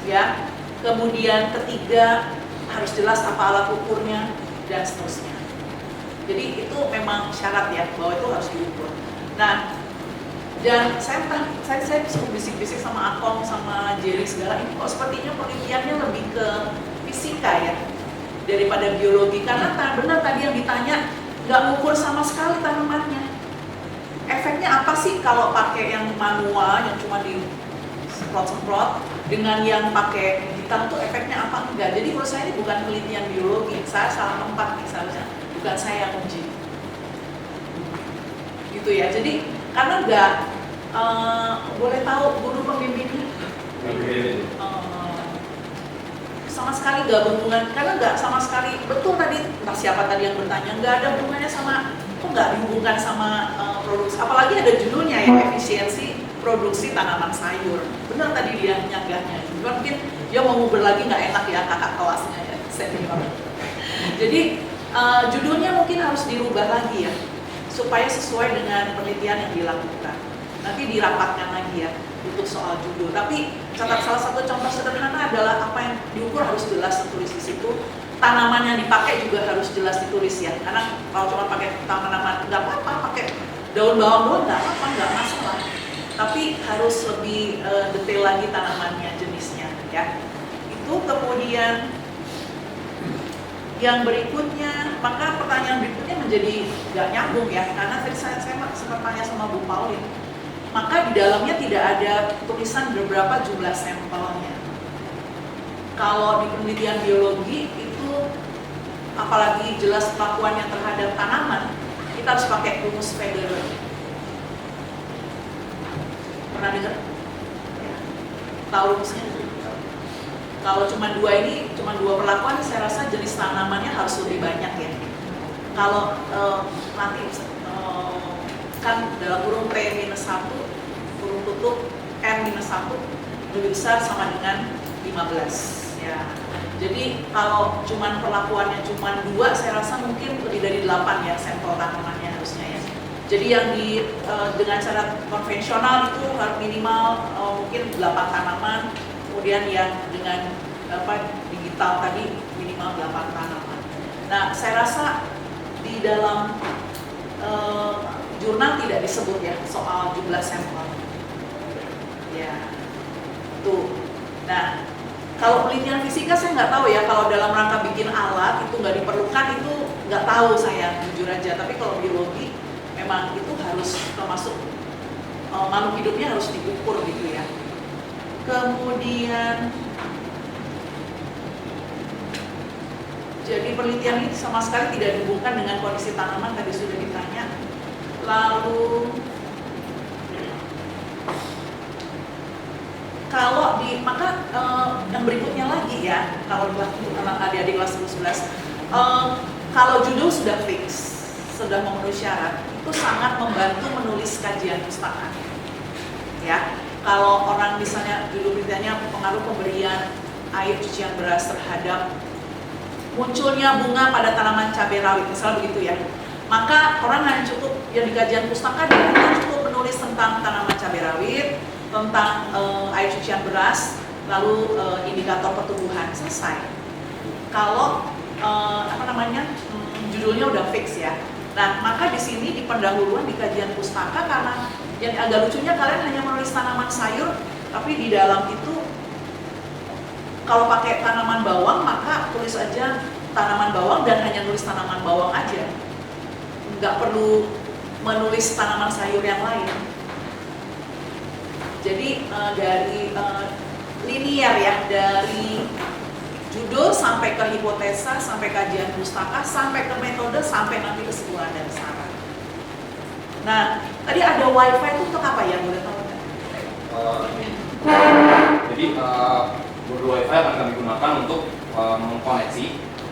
ya. Kemudian ketiga harus jelas apa alat ukurnya dan seterusnya. Jadi itu memang syarat ya bahwa itu harus diukur. Nah. Dan saya suka bisik-bisik sama Akom, sama Jerry segala, ini kok sepertinya penelitiannya lebih ke fisika ya daripada biologi, karena benar tadi yang ditanya nggak ngukur sama sekali tanamannya. Efeknya apa sih kalau pakai yang manual yang cuma di semprot-semprot dengan yang pakai hitam tuh efeknya apa enggak? Jadi menurut saya ini bukan penelitian biologi, saya salah tempat nih seharusnya, bukan saya yang uji. Gitu ya, jadi karena nggak boleh tahu guru pembimbingnya sama sekali nggak berhubungan, karena nggak sama sekali betul tadi entah siapa tadi yang bertanya, nggak ada hubungannya sama, kok nggak dihubungkan sama produksi, apalagi ada judulnya ya, efisiensi produksi tanaman sayur. Benar tadi dia nyanggahnya, cuma mungkin dia mau ngobrol lagi nggak enak ya kakak kelasnya ya senior. Jadi judulnya mungkin harus dirubah lagi ya, supaya sesuai dengan penelitian yang dilakukan. Nanti dirapatkan lagi ya untuk soal judul. Tapi catat salah satu contoh sederhana adalah apa yang diukur harus jelas ditulis di situ. Tanaman yang dipakai juga harus jelas ditulis ya. Karena kalau cuma pakai tanaman nggak apa-apa, pakai daun bawang doang nggak apa-apa, nggak masalah. Tapi harus lebih detail lagi tanamannya, jenisnya ya. Itu kemudian yang berikutnya, maka pertanyaan berikutnya menjadi nggak nyambung ya, karena tadi saya sempat tanya sama Bu Paulin, maka di dalamnya tidak ada tulisan berapa jumlah sampelnya. Kalau di penelitian biologi itu, apalagi jelas perlakuannya terhadap tanaman, kita harus pakai rumus Federer. Pernah dengar? Ya. Tahu rumusnya? Kalau cuma dua ini, cuma dua perlakuan, saya rasa jenis tanamannya harus lebih banyak ya. Kalau nanti kan dalam kurung P-1, kurung tutup N-1 lebih besar sama dengan 15 ya. Jadi kalau cuman perlakuannya cuma 2, saya rasa mungkin lebih dari 8 ya sampel tanamannya harusnya ya. Jadi yang dengan cara konvensional itu minimal mungkin 8 tanaman, kemudian yang dengan digital tadi minimal 8 tanaman. Nah, saya rasa di dalam jurnal tidak disebut ya soal jumlah sampel. Ya, tuh. Nah, kalau penelitian fisika saya nggak tahu ya, kalau dalam rangka bikin alat itu nggak diperlukan, itu nggak tahu saya jujur aja. Tapi kalau biologi memang itu harus termasuk makhluk hidupnya harus diukur gitu ya. Kemudian jadi penelitian ini sama sekali tidak dihubungkan dengan kondisi tanaman, tadi sudah ditanya. Lalu kalau maka yang berikutnya lagi ya, kalau dilakukan adik-adik kelas 11, kalau judul sudah fix, sudah memenuhi syarat, itu sangat membantu menulis kajian pustaka. Ya, kalau orang misalnya judul beritanya pengaruh pemberian air cucian beras terhadap munculnya bunga pada tanaman cabai rawit, misalnya begitu ya, maka orang hanya cukup yang di kajian pustaka dia hanya cukup menulis tentang tanaman cabai rawit, tentang air cucian beras, lalu indikator pertumbuhan, selesai. Kalau judulnya udah fix ya. Nah, maka di sini di pendahuluan di kajian pustaka, karena yang agak lucunya kalian hanya menulis tanaman sayur, tapi di dalam itu kalau pakai tanaman bawang maka tulis aja tanaman bawang dan hanya nulis tanaman bawang aja, nggak perlu menulis tanaman sayur yang lain. Jadi dari linear ya, dari judul sampai ke hipotesa, sampai kajian pustaka, sampai ke metode, sampai nanti kesimpulan dan saran. Nah, tadi ada wifi itu untuk apa ya, boleh tahu nggak? Jadi modul wifi akan kami gunakan untuk mengkoneksi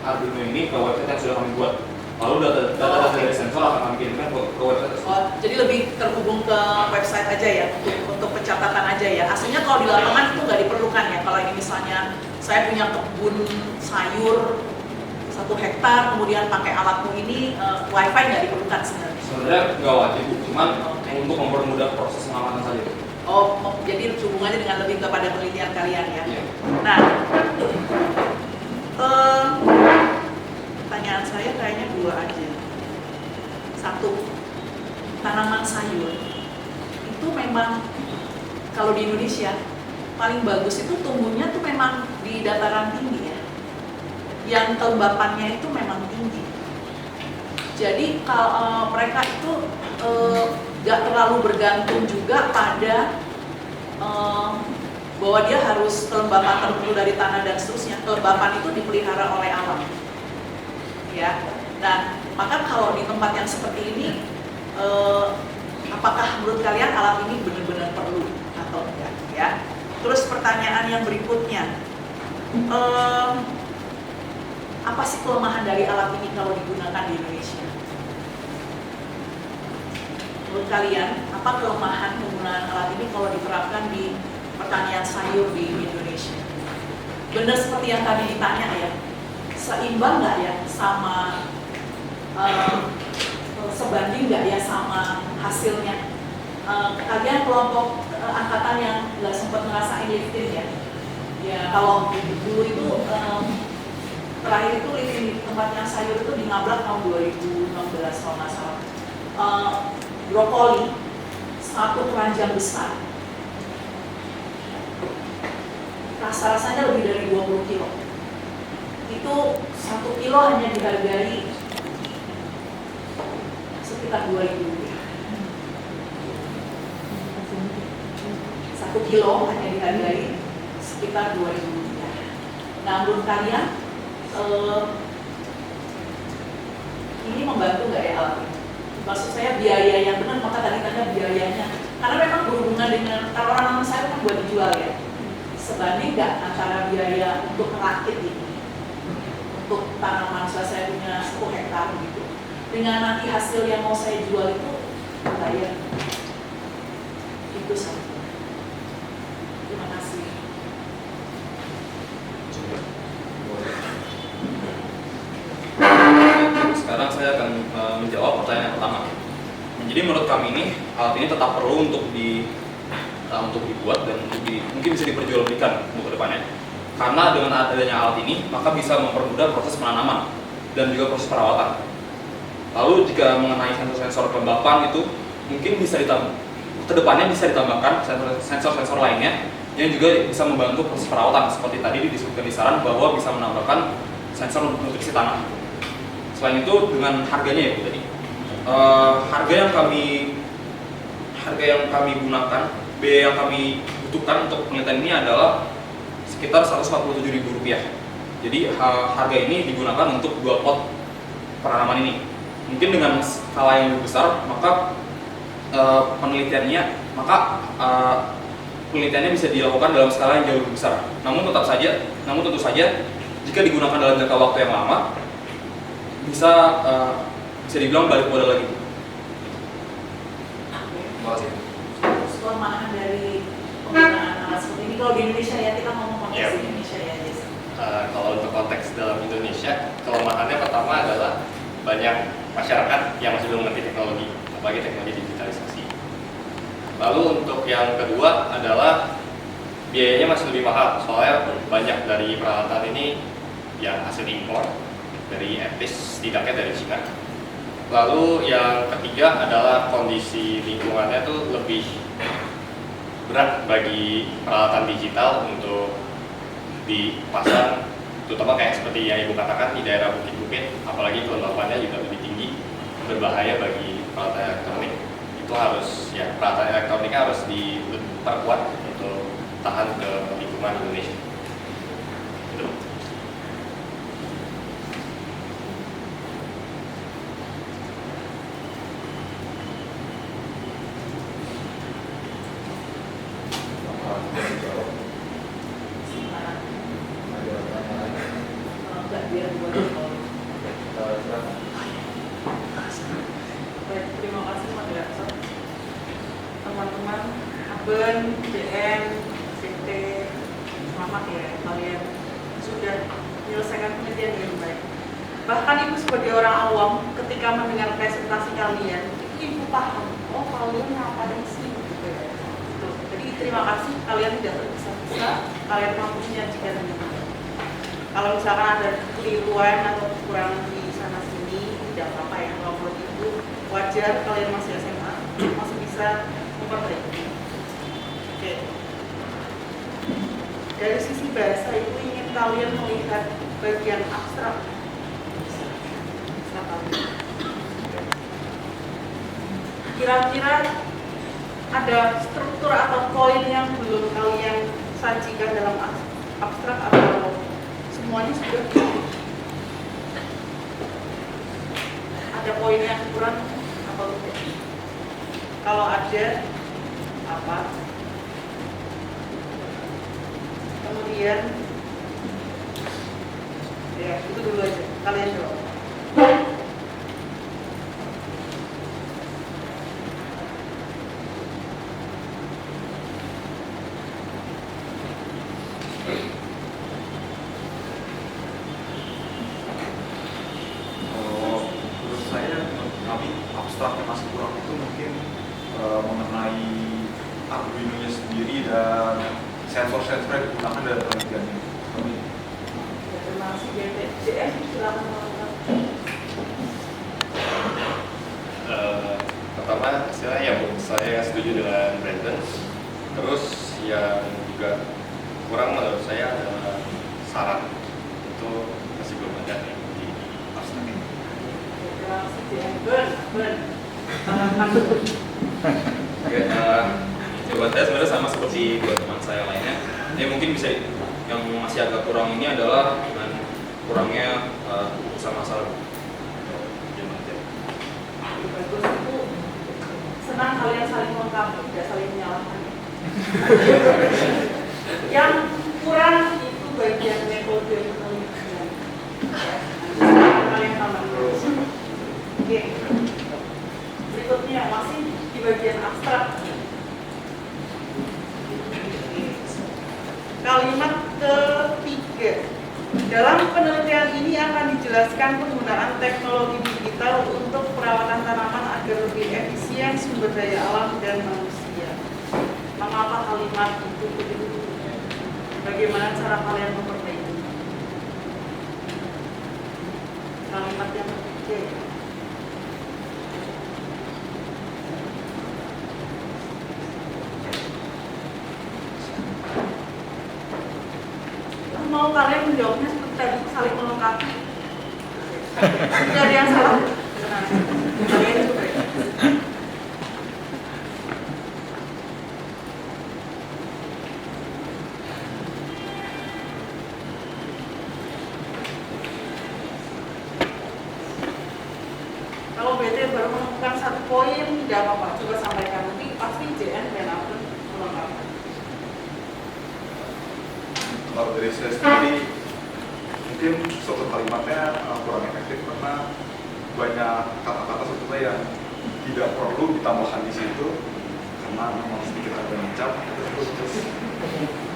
Arduino ini ke website yang sudah kami buat. Lalu data dari sensor akan kami kirimkan ke website tersebut. Jadi lebih terhubung ke website aja ya, untuk pencatatan aja ya. Aslinya kalau di lapangan itu nggak diperlukan ya. Kalau ini misalnya saya punya kebun sayur 1 hektar, kemudian pakai alatmu ini, wifi nggak diperlukan sebenarnya. Sebenarnya nggak wajib, cuman untuk mempermudah proses pengamatan saja. Oh, jadi hubungannya dengan lebih kepada penelitian kalian ya. Iya. Nah, pertanyaan saya kayaknya 2 aja. 1, tanaman sayur itu memang kalau di Indonesia paling bagus itu tumbuhnya tuh memang di dataran tinggi ya, yang kelembapannya itu memang tinggi. Jadi kalau mereka itu gak terlalu bergantung juga pada bahwa dia harus kelembapan tertentu dari tanah dan seterusnya. Kelembapan itu dipelihara oleh alam. Ya, dan maka kalau di tempat yang seperti ini, apakah menurut kalian alat ini benar-benar perlu atau enggak? Ya. Terus pertanyaan yang berikutnya, apa sih kelemahan dari alat ini kalau digunakan di Indonesia? Menurut kalian, apa kelemahan penggunaan alat ini kalau diterapkan di pertanian sayur di Indonesia? Benar seperti yang tadi ditanya ya, seimbang nggak ya sama sebanding nggak ya sama hasilnya? Kalian kelompok angkatan yang nggak sempat ngerasain lifting ya? Ya kalau dulu itu terakhir itu lifting di tempatnya sayur itu di Ngablak tahun 2016 kalau nggak salah. Brokoli 1 keranjang besar, rasa-rasanya lebih dari 20 kilo. Itu 1 kilo hanya dihargai sekitar 2.000 rupiah. 1 kilo hanya dihargai sekitar 2.000 rupiah. Nah, menurut kalian ini membantu nggak ya alat ini? Maksud saya biaya yang benar, maka tadi tanya biayanya. Karena memang berhubungan dengan, kalau orang saya kan buat dijual ya. sebanding nggak antara biaya untuk merakit ini, untuk tanaman saya punya 10 hektar gitu, dengan nanti hasil yang mau saya jual itu bayar. Itu saja. Terima kasih. Sekarang saya akan menjawab pertanyaan yang pertama. Jadi menurut kami ini alat ini tetap perlu untuk dibuat dan mungkin bisa diperjualbelikan untuk kedepannya. Karena dengan adanya alat ini maka bisa mempermudah proses penanaman dan juga proses perawatan. Lalu jika mengenai sensor-sensor kelembapan itu mungkin bisa kedepannya bisa ditambahkan sensor-sensor lainnya yang juga bisa membantu proses perawatan seperti tadi disebutkan di saran bahwa bisa menambahkan sensor nutrisi tanah. Selain itu dengan harganya ya Bu tadi, harga yang kami gunakan, biaya yang kami butuhkan untuk penelitian ini adalah sekitar Rp147.000. Jadi harga ini digunakan untuk 2 pot penanaman ini. Mungkin dengan skala yang lebih besar, maka penelitiannya bisa dilakukan dalam skala yang jauh lebih besar. Namun tentu saja jika digunakan dalam jangka waktu yang lama bisa dibilang balik modal lagi. Terima kasih. Kelemahan dari penggunaan alat seperti ini kalau di Indonesia ya, kita ngomong konteks Iya. Indonesia ya, Jess. Kalau untuk konteks dalam Indonesia, kelemahannya pertama adalah banyak masyarakat yang masih belum mengerti teknologi, apalagi teknologi digitalisasi. Lalu untuk yang kedua adalah biayanya masih lebih mahal, soalnya banyak dari peralatan ini yang hasil impor dari etis, tidaknya dari Cina. Lalu yang ketiga adalah kondisi lingkungannya tuh lebih berat bagi peralatan digital untuk dipasang, terutama kayak seperti yang Ibu katakan di daerah bukit-bukit, apalagi kelembapannya juga lebih tinggi, berbahaya bagi peralatan elektronik. Itu harus, ya peralatan elektroniknya harus diperkuat untuk tahan ke lingkungan Indonesia. Gitu. Terima kasih moderator, teman-teman Aben, JM, CT, selamat ya kalian sudah menyelesaikan penelitian dengan baik. Bahkan Ibu sebagai orang awam ketika mendengar presentasi kalian, Ibu paham, oh kalian ngapain sih gitu ya. Jadi terima kasih kalian tidak tergesa-gesa, kalian mampu menyajikan dengan baik. Kalau misalkan ada keliruan atau kekurangan di sana sini, tidak apa-apa ya. Kalau menurut Ibu wajar, kalian masih SMA, masih bisa memperbaiki. Oke. Dari sisi bahasa, Ibu ingin kalian melihat bagian abstrak. Kira-kira ada struktur atau poin yang belum kalian sajikan dalam abstrak atau semuanya sudah? Ada poin yang kurang atau tidak? Kalau ada, apa? Kemudian, ya itu dulu aja. Kalian jawab. Menurut saya, kami abstraknya masih kurang itu mungkin mengenai Arduino-nya sendiri dan sensor-sensor yang digunakan dalam penelitian ini. Terima kasih JM, silakan melakukan. Pertama, saya setuju dengan Brandon. Terus yang juga kurang menurut saya adalah saran itu masih belum ada di abstrak ini. Terima kasih JM. Ben. Oke, jawaban saya sebenarnya sama seperti buat teman saya lainnya. Ini mungkin bisa yang masih agak kurang ini adalah dengan kurangnya masalah. Bagus, Ibu. Senang kalian saling melengkapi, tidak saling menyalahkan. Yang Oke. Berikutnya masih di bagian abstrak. Kalimat ketiga. Dalam penelitian ini akan dijelaskan penggunaan teknologi digital untuk perawatan tanaman agar lebih efisien sumber daya alam dan manusia. Mengapa kalimat itu begitu? Bagaimana cara kalian memperbaiki? Kalimat yang ketiga. Mau kalian menjawabnya seperti tadi, saling melengkapi. Tidak ada yang salah. Kalian juga. Kalau BT baru menemukan satu poin, tidak apa-apa. Coba sampaikan, nanti pasti JN dan aku melengkapi. Kalau dari saya sendiri, mungkin suatu kalimatnya kurang efektif karena banyak kata-kata sebetulnya yang tidak perlu ditambahkan di situ karena memang sedikit agak mencap.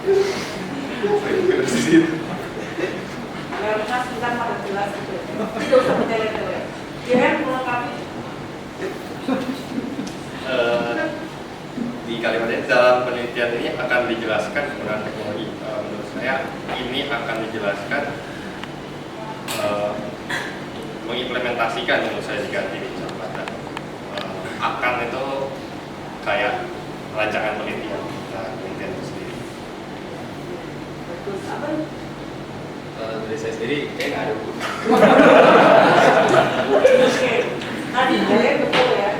Terus saya juga dari situ. Karena sudah pada jelas itu. Tidak usah bertele-tele. JN melengkapi. Di kalimatnya dalam penelitian ini akan dijelaskan penggunaan teknologi. Menurut saya ini akan dijelaskan mengimplementasikan, menurut saya diganti misalkan akan itu kayak rancangan penelitian itu sendiri. Terus apa? Dari saya sendiri kayak nggak ada buku. Oke. Tadi JN betul ya.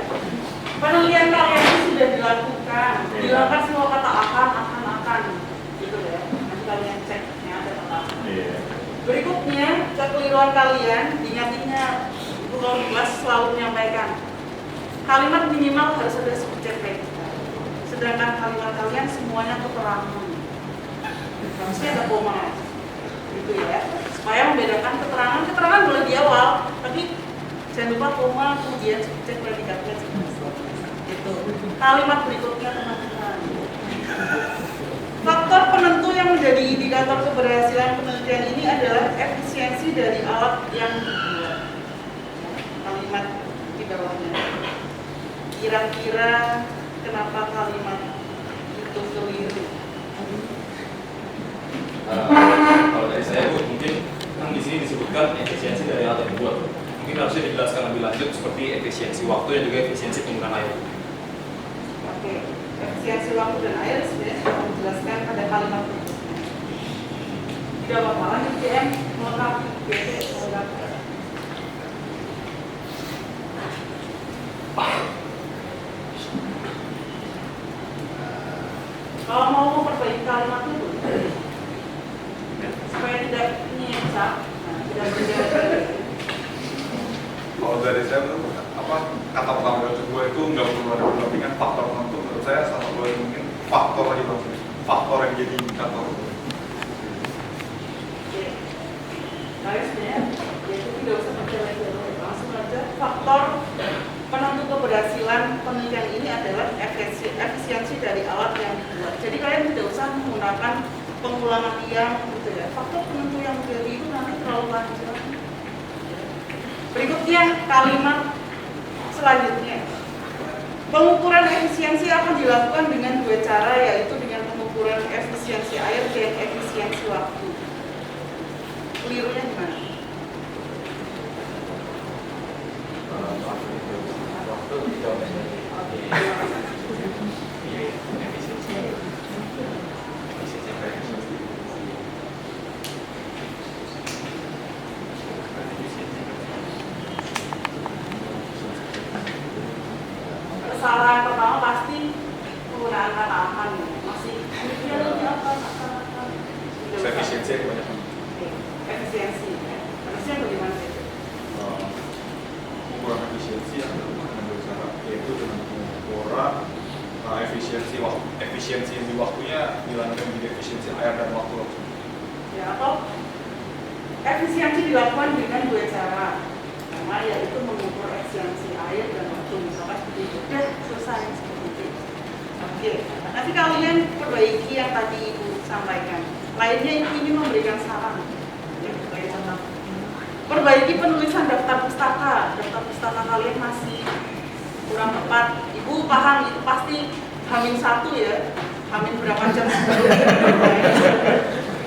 Penelitian kalian ini sudah dilakukan semua kata akan, gitu ya. Nanti kalian ceknya ada kata akan. Berikutnya kekeliruan kalian, diingat-ingat Ibu kalau di kelas selalu menyampaikan kalimat minimal harus ada subjek predika. Sedangkan kalimat kalian semuanya keterangan. Harusnya ada koma, gitu ya. Supaya membedakan keterangan boleh di awal, tapi jangan lupa koma kemudian subjek predikatnya. Gitu. Kalimat berikutnya teman-teman. Faktor penentu yang menjadi indikator keberhasilan penelitian ini adalah efisiensi dari alat yang dibuat. Kalimat di bawahnya. Kira-kira kenapa kalimat itu keliru? Kalau dari saya Bu, mungkin kan di sini disebutkan efisiensi dari alat yang dibuat. Mungkin harusnya dijelaskan lebih lanjut seperti efisiensi waktu dan juga efisiensi penggunaan air. Oke, efisiensi waktu dan air sebenarnya sudah menjelaskan pada kalimat berikutnya. Tidak apa-apa, lanjut JM melengkapi BT melengkapi. Kalau mau memperbaiki kalimat itu, supaya tidak nyesat, tidak berjalan. Kalau dari saya menurut kata pertama dan kedua itu nggak perlu ada perbandingan faktor penentu. Menurut saya salah satu mungkin faktor aja bang, faktor yang jadi indikator. Oke, kalian sebenarnya itu tidak usah berjalan-jalan, langsung aja faktor penentu keberhasilan penelitian ini adalah efisiensi dari alat yang dibuat. Jadi kalian tidak usah menggunakan pengulangan yang gitu ya. Faktor penentu yang menjadi itu nanti terlalu panjang. Berikutnya kalimat selanjutnya. Pengukuran efisiensi akan dilakukan dengan dua cara, yaitu dengan pengukuran efisiensi air dan efisiensi waktu. Kelirunya gimana? Kesalahan pertama pasti penggunaan kata akan ya. Masih apa? Efisiensi kebanyakan. Efisiensi ya. Harusnya bagaimana sih? Pengukuran efisiensi adalah dengan dua cara, yaitu dengan pengukuran efisiensi yang di waktunya dilanjutkan menjadi efisiensi air dan waktu langsung. Ya, atau efisiensi dilakukan dengan dua cara. pertama yaitu mengukur efisiensi air dan waktu, misalkan seperti itu. Udah selesai seperti itu. Oke, nanti kalian perbaiki yang tadi Ibu sampaikan. Lainnya Ibu ini memberikan saran. Perbaiki penulisan daftar pustaka. Daftar pustaka kalian masih kurang tepat. Ibu paham itu pasti H-1 ya. Hamin berapa jam sebelumnya.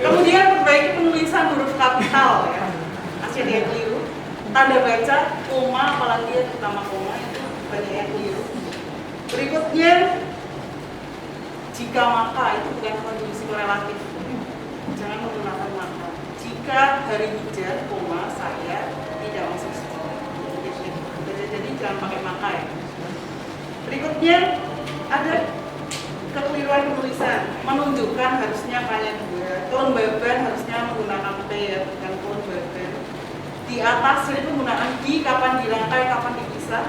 Kemudian perbaiki penulisan huruf kapital ya. Masih ada yang keliru. Tanda baca, koma, apalagi yang utama koma itu banyak yang keliru. Berikutnya, jika maka itu bukan konjungsi korelatif. Jangan menggunakan maka. Jika hari hujan, koma, saya tidak masuk sekolah. Jadi jangan pakai maka ya. Berikutnya ada kekeliruan penulisan, menunjukkan harusnya kalian dua, kelembaban harusnya menggunakan P ya, bukan kelembaban. Di atas itu menggunakan di, kapan dirangkai, kapan dipisah.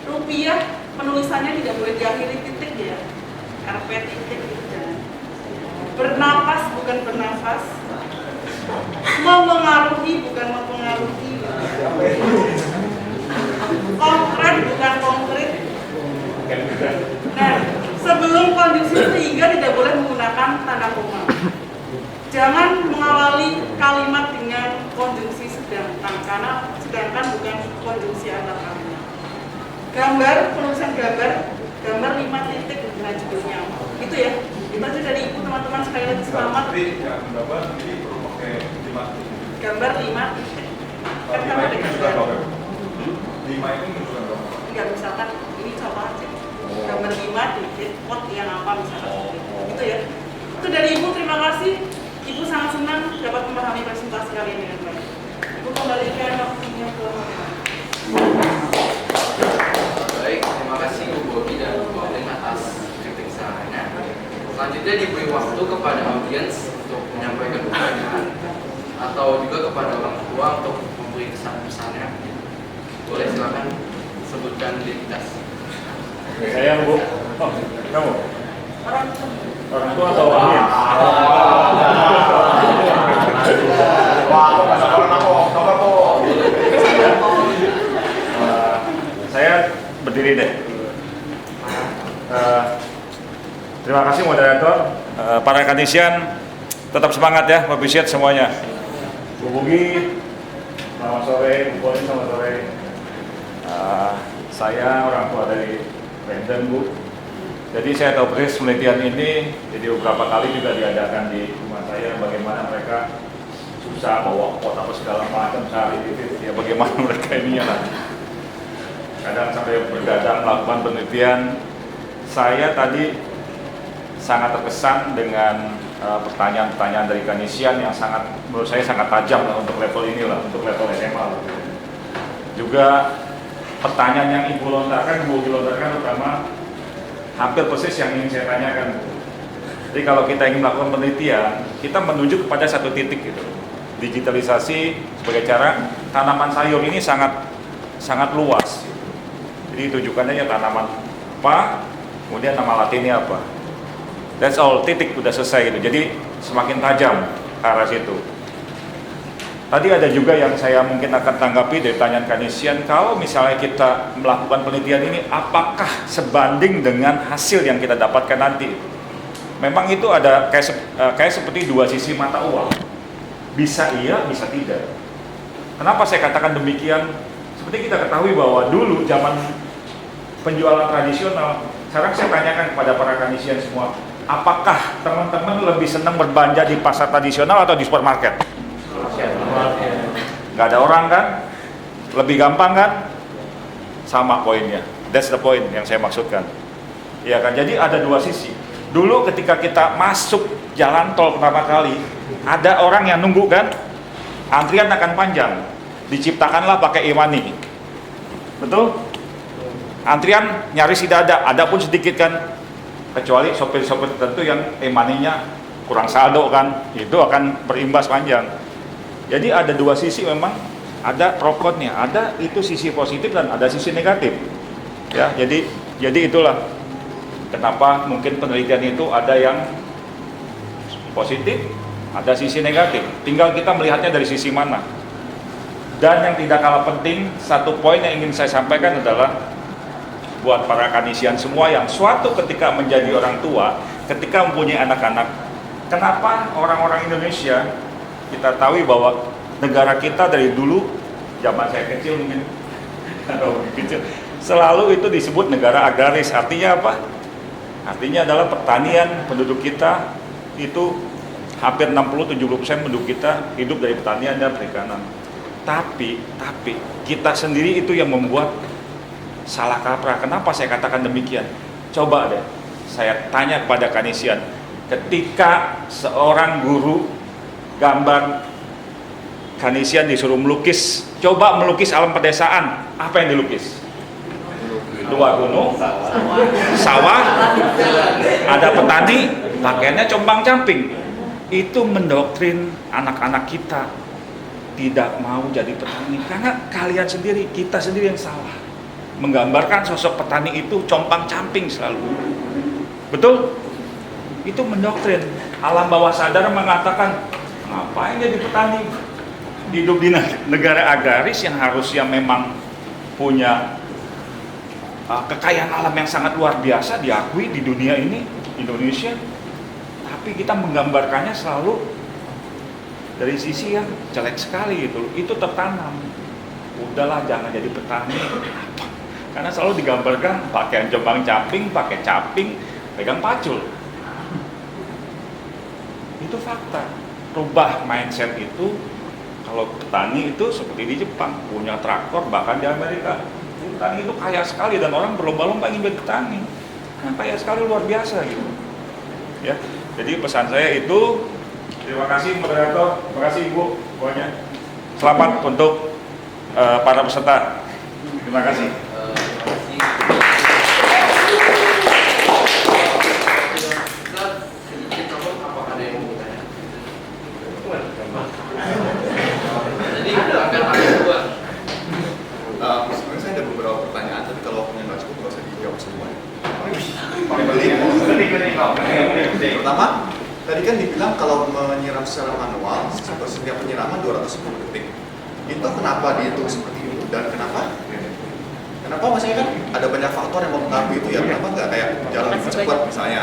Rupiah penulisannya tidak boleh diakhiri titik ya, RP titik itu jangan. Bernapas bukan bernafas. Mempengaruhi bukan mempengaruhi. Konkret bukan konkret. Nah, sebelum konjungsi sehingga tidak boleh menggunakan tanda koma. Jangan mengawali kalimat dengan konjungsi sedangkan, karena sedangkan bukan konjungsi antar kalimat. Gambar, penulisan gambar 5 titik dengan judulnya. Gitu ya. Itu aja dari Ibu, teman-teman, sekali lagi selamat. Gambar ini perlu pakai 5 titik. Gambar 5 titik. Kan 5 itu gambar. 5 itu menunjukkan gambar. Enggak, misalkan ini contoh aja. Gambar 5 titik, pot yang apa misalkan. Gitu ya. Itu dari Ibu, terima kasih. Ibu sangat senang dapat memahami presentasi kalian dengan baik. Ibu kembalikan waktunya ke Baik, terima kasih Bu Bobi dan Bu Alin atas kritik sarannya. Selanjutnya diberi waktu kepada audiens untuk menyampaikan pertanyaan atau juga kepada orang tua untuk memberi kesan-pesannya. Boleh silakan sebutkan identitas. Saya Bu. Oh, kamu? Orang tua atau audiens? Saya berdiri deh. Terima kasih moderator. Para kanisian tetap semangat ya, appreciate semuanya. Bu Bugi, selamat sore. Bu Poli, selamat sore. Saya orang tua dari Brandon, Bu. Jadi saya tahu persis penelitian ini, jadi beberapa kali juga diadakan di rumah saya, bagaimana mereka susah bawa pot apa segala macam sehari itu, ya bagaimana mereka ini ya lah. Kadang sampai bergadang melakukan penelitian. Saya tadi sangat terkesan dengan pertanyaan-pertanyaan dari kanisian yang sangat, menurut saya sangat tajam lah untuk level ini lah, untuk level SMA lah. Juga pertanyaan yang Ibu lontarkan pertama hampir persis yang ingin saya tanyakan. Jadi kalau kita ingin melakukan penelitian, kita menuju kepada satu titik gitu. Digitalisasi sebagai cara tanaman sayur ini sangat luas. Jadi tujukannya ya tanaman apa, kemudian nama latinnya apa. That's all, titik udah selesai gitu. Jadi semakin tajam ke arah situ. Tadi ada juga yang saya mungkin akan tanggapi dari pertanyaan kanisian, kalau misalnya kita melakukan penelitian ini, apakah sebanding dengan hasil yang kita dapatkan nanti? Memang itu ada kayak seperti dua sisi mata uang. Bisa iya, bisa tidak. Kenapa saya katakan demikian? Seperti kita ketahui bahwa dulu zaman penjualan tradisional, sekarang saya tanyakan kepada para kanisian semua, apakah teman-teman lebih senang berbelanja di pasar tradisional atau di supermarket? Nggak ada orang kan? Lebih gampang kan? Sama poinnya. That's the point yang saya maksudkan. Ya kan? Jadi ada dua sisi. Dulu ketika kita masuk jalan tol pertama kali, ada orang yang nunggu kan? Antrian akan panjang. Diciptakanlah pakai e-money. Betul? Antrian nyaris tidak ada pun sedikit kan? Kecuali sopir-sopir tertentu yang e-money-nya kurang saldo kan? Itu akan berimbas panjang. Jadi ada dua sisi memang, ada pro kontra-nya, ada itu sisi positif dan ada sisi negatif. Ya, jadi itulah kenapa mungkin penelitian itu ada yang positif, ada sisi negatif. Tinggal kita melihatnya dari sisi mana. Dan yang tidak kalah penting, satu poin yang ingin saya sampaikan adalah buat para kanisian semua yang suatu ketika menjadi orang tua, ketika mempunyai anak-anak, kenapa orang-orang Indonesia, kita tahu bahwa negara kita dari dulu, zaman saya kecil mungkin, atau kecil, selalu itu disebut negara agraris. Artinya apa? Artinya adalah pertanian. Penduduk kita itu hampir 60-70% penduduk kita hidup dari pertanian dan perikanan. Tapi kita sendiri itu yang membuat salah kaprah. Kenapa saya katakan demikian? Coba deh, saya tanya kepada kanisian, ketika seorang guru gambar kanisian disuruh melukis, coba melukis alam pedesaan, apa yang dilukis? Dua gunung, sawah, ada petani, pakaiannya compang-camping. Itu mendoktrin anak-anak kita tidak mau jadi petani, karena kalian sendiri, kita sendiri yang salah menggambarkan sosok petani itu compang-camping selalu. Betul? Itu mendoktrin. Alam bawah sadar mengatakan, ngapain jadi petani? Hidup di negara agraris yang harusnya memang punya kekayaan alam yang sangat luar biasa, diakui di dunia ini, Indonesia. Tapi kita menggambarkannya selalu dari sisi yang jelek sekali gitu. Itu tertanam. Udahlah, jangan jadi petani. Karena selalu digambarkan pakaian compang-camping, pakai caping, pegang pacul. Itu fakta. Rubah mindset itu. Kalau petani itu seperti di Jepang, punya traktor, bahkan di Amerika. Petani itu kaya sekali dan orang berlomba-lomba ingin jadi petani. Nah, kaya sekali, luar biasa gitu. Ya, jadi pesan saya itu, terima kasih moderator, terima kasih Ibu semuanya. Selamat untuk para peserta. Terima kasih. Jadi akan ada dua. Sebenarnya saya ada beberapa pertanyaan, tapi kalau waktunya nggak cukup nggak usah dijawab semuanya. Pertama, tadi kan dibilang kalau menyiram secara manual, setiap penyiraman 210 detik. Itu kenapa dihitung seperti itu dan kenapa? Kenapa maksudnya kan ada banyak faktor yang mempengaruhi itu ya, kenapa nggak kayak jalan lebih cepat misalnya,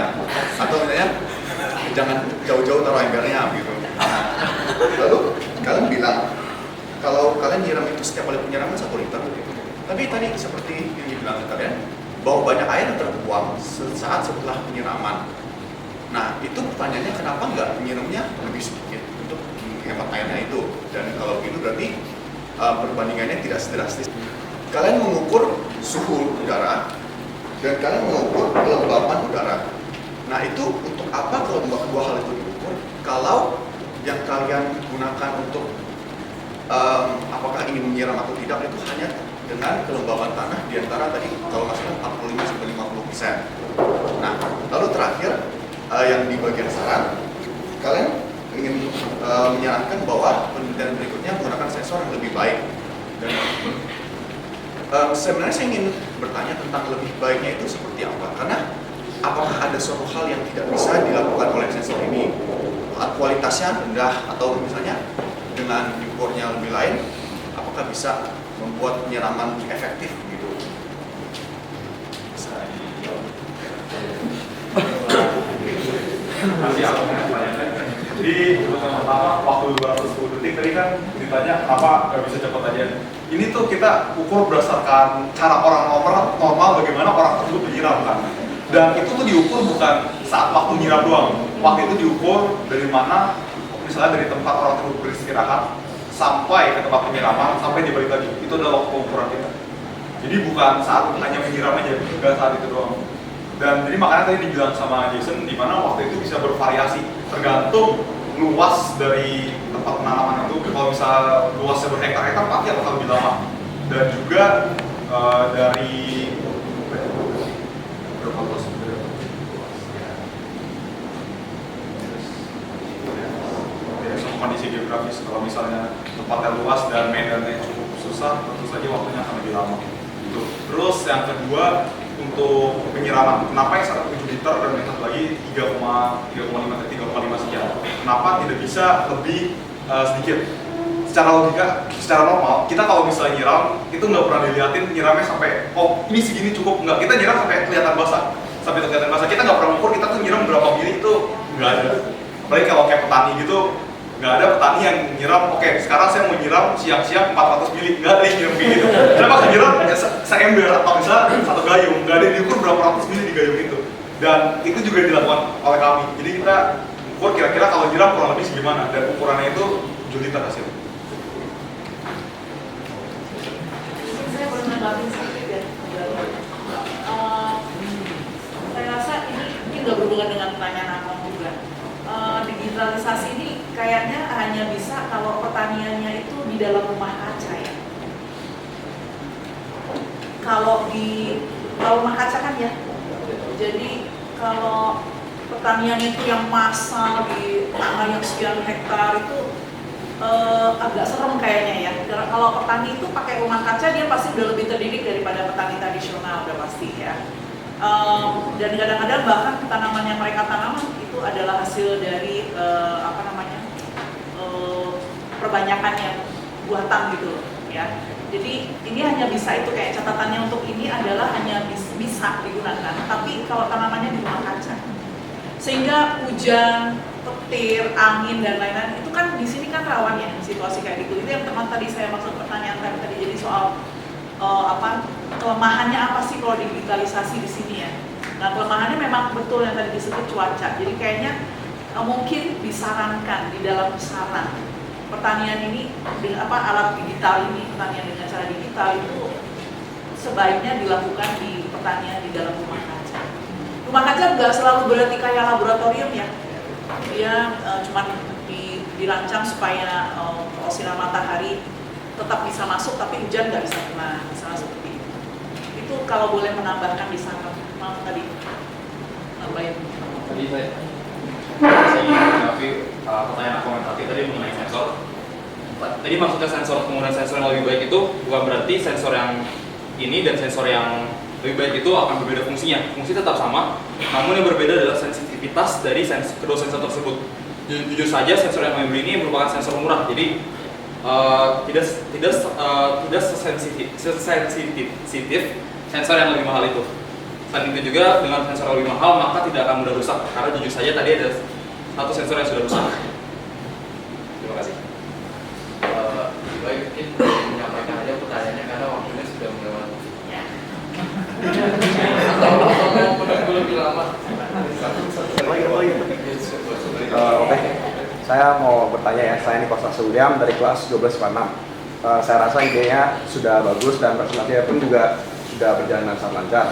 atau misalnya jangan jauh-jauh taruh embernya gitu. Lalu kalian bilang kalau kalian nyiram itu setiap kali penyiraman 1 liter, tapi tadi seperti yang dibilang kalian bahwa banyak air yang terbuang sesaat setelah penyiraman. Nah itu pertanyaannya, kenapa nggak menyiramnya lebih sedikit untuk menghemat airnya itu? Dan kalau gitu berarti perbandingannya tidak sedrastis. Kalian mengukur suhu udara dan kalian mengukur kelembapan udara. Nah itu untuk apa kalau dua hal itu diukur? Kalau yang kalian gunakan untuk apakah ingin menyiram atau tidak itu hanya dengan kelembapan tanah di antara tadi kalau nggak salah 45-50%. Nah lalu terakhir yang di bagian saran, kalian ingin menyarankan bahwa penelitian berikutnya menggunakan sensor yang lebih baik. Dan sebenarnya saya ingin bertanya tentang lebih baiknya itu seperti apa, karena apakah ada suatu hal yang tidak bisa dilakukan oleh sensor ini, kualitasnya rendah, atau misalnya dengan diukurnya lebih lain, apakah bisa membuat penyiraman efektif gitu? Jadi pertama waktu 210 detik tadi kan ditanya kenapa nggak bisa cepat aja. Ini tuh kita ukur berdasarkan cara orang normal bagaimana orang tersebut menyiram kan. Dan itu tuh diukur bukan saat waktu nyiram doang. Waktu itu diukur dari mana, misalnya dari tempat orang tersebut beristirahat sampai ke tempat penyiraman sampai dia balik lagi. Itu adalah waktu pengukuran kita. Jadi bukan saat hanya menyiram aja, enggak saat itu doang. Dan jadi makanya tadi dibilang sama Jason, di mana waktu itu bisa bervariasi tergantung luas dari tempat penanaman itu. Kalau misal luasnya berhektar-hektar pasti akan lebih lama. Dan juga dari berapa luas? Kondisi geografis, kalau misalnya tempatnya luas dan medannya cukup susah, tentu saja waktunya akan lebih lama. Gitu. Terus yang kedua, untuk penyiraman, kenapa yang 1,7 liter dan yang satu lagi 3,5 sekian? Kenapa tidak bisa lebih sedikit? secara logika, secara normal, kita kalau misalnya nyiram, itu nggak pernah dilihatin nyiramnya sampai, oh ini segini cukup, nggak, kita nyiram sampai kelihatan basah, kita nggak pernah ukur kita tuh nyiram berapa mili, itu nggak ada. Apalagi kalau kayak petani gitu, nggak ada petani yang nyiram, oke sekarang saya mau nyiram siap-siap 400 mili, nggak ada yang nyiram kayak gitu. Saya bakal nyiram seember atau misalnya satu gayung, nggak ada yang diukur berapa ratus mili di gayung itu. Dan itu juga dilakukan oleh kami, jadi kita ukur kira-kira kalau nyiram kurang lebih segimana, dan ukurannya itu 7 liter hasil. Saya boleh menambahkan sedikit ya. Saya rasa ini mungkin nggak berhubungan dengan pertanyaan Akmal juga. Digitalisasi ini kayaknya hanya bisa kalau pertaniannya itu di dalam rumah kaca ya. Kalau rumah kaca kan ya. Jadi kalau pertanian itu yang massal di tanah yang sekian hektar itu agak serem kayaknya ya. Karena kalau petani itu pakai rumah kaca dia pasti udah lebih terdidik daripada petani tradisional, udah pasti ya. Dan kadang-kadang bahkan tanaman yang mereka tanam itu adalah hasil dari perbanyakannya buatan gitu loh ya. Jadi ini hanya bisa itu kayak catatannya untuk ini adalah hanya bisa digunakan, tapi kalau tanamannya di rumah kaca, sehingga hujan, petir, angin dan lain-lain itu kan di sini kan rawan ya situasi kayak gitu. Itu yang teman tadi saya maksud pertanyaan tadi, jadi soal kelemahannya apa sih kalau digitalisasi di sini ya. Nah kelemahannya memang betul yang tadi disebut cuaca. Jadi kayaknya mungkin disarankan di dalam saran pertanian ini dengan alat digital ini, pertanian dengan cara digital itu sebaiknya dilakukan di pertanian di dalam rumah kaca. Rumah kaca nggak selalu berarti kayak laboratorium ya. Dia cuma dirancang supaya sinar matahari tetap bisa masuk tapi hujan nggak bisa kena, misalnya seperti itu. Itu kalau boleh menambahkan di sana, mau tadi nambahin. Tadi saya menanggapi pertanyaan argumentatif tadi mengenai sensor. Tadi maksudnya penggunaan sensor yang lebih baik itu bukan berarti sensor yang ini dan sensor yang lebih baik itu akan berbeda fungsinya. Fungsi tetap sama, namun yang berbeda adalah sensitivitas dari kedua sensor tersebut. Jujur saja sensor yang kami beli ini merupakan sensor murah, jadi tidak sesensitif sensor yang lebih mahal itu. Selain itu juga dengan sensor yang lebih mahal maka tidak akan mudah rusak, karena jujur saja tadi ada satu sensor yang sudah rusak. Terima kasih. Baik, mungkin menyampaikan aja pertanyaannya karena waktunya sudah melewati. Ya. Atau mau menunggu lebih lama? Oke, saya mau bertanya ya. Saya Nikos William dari kelas 12/6. Saya rasa idenya sudah bagus dan presentasinya pun juga sudah berjalan dengan sangat lancar.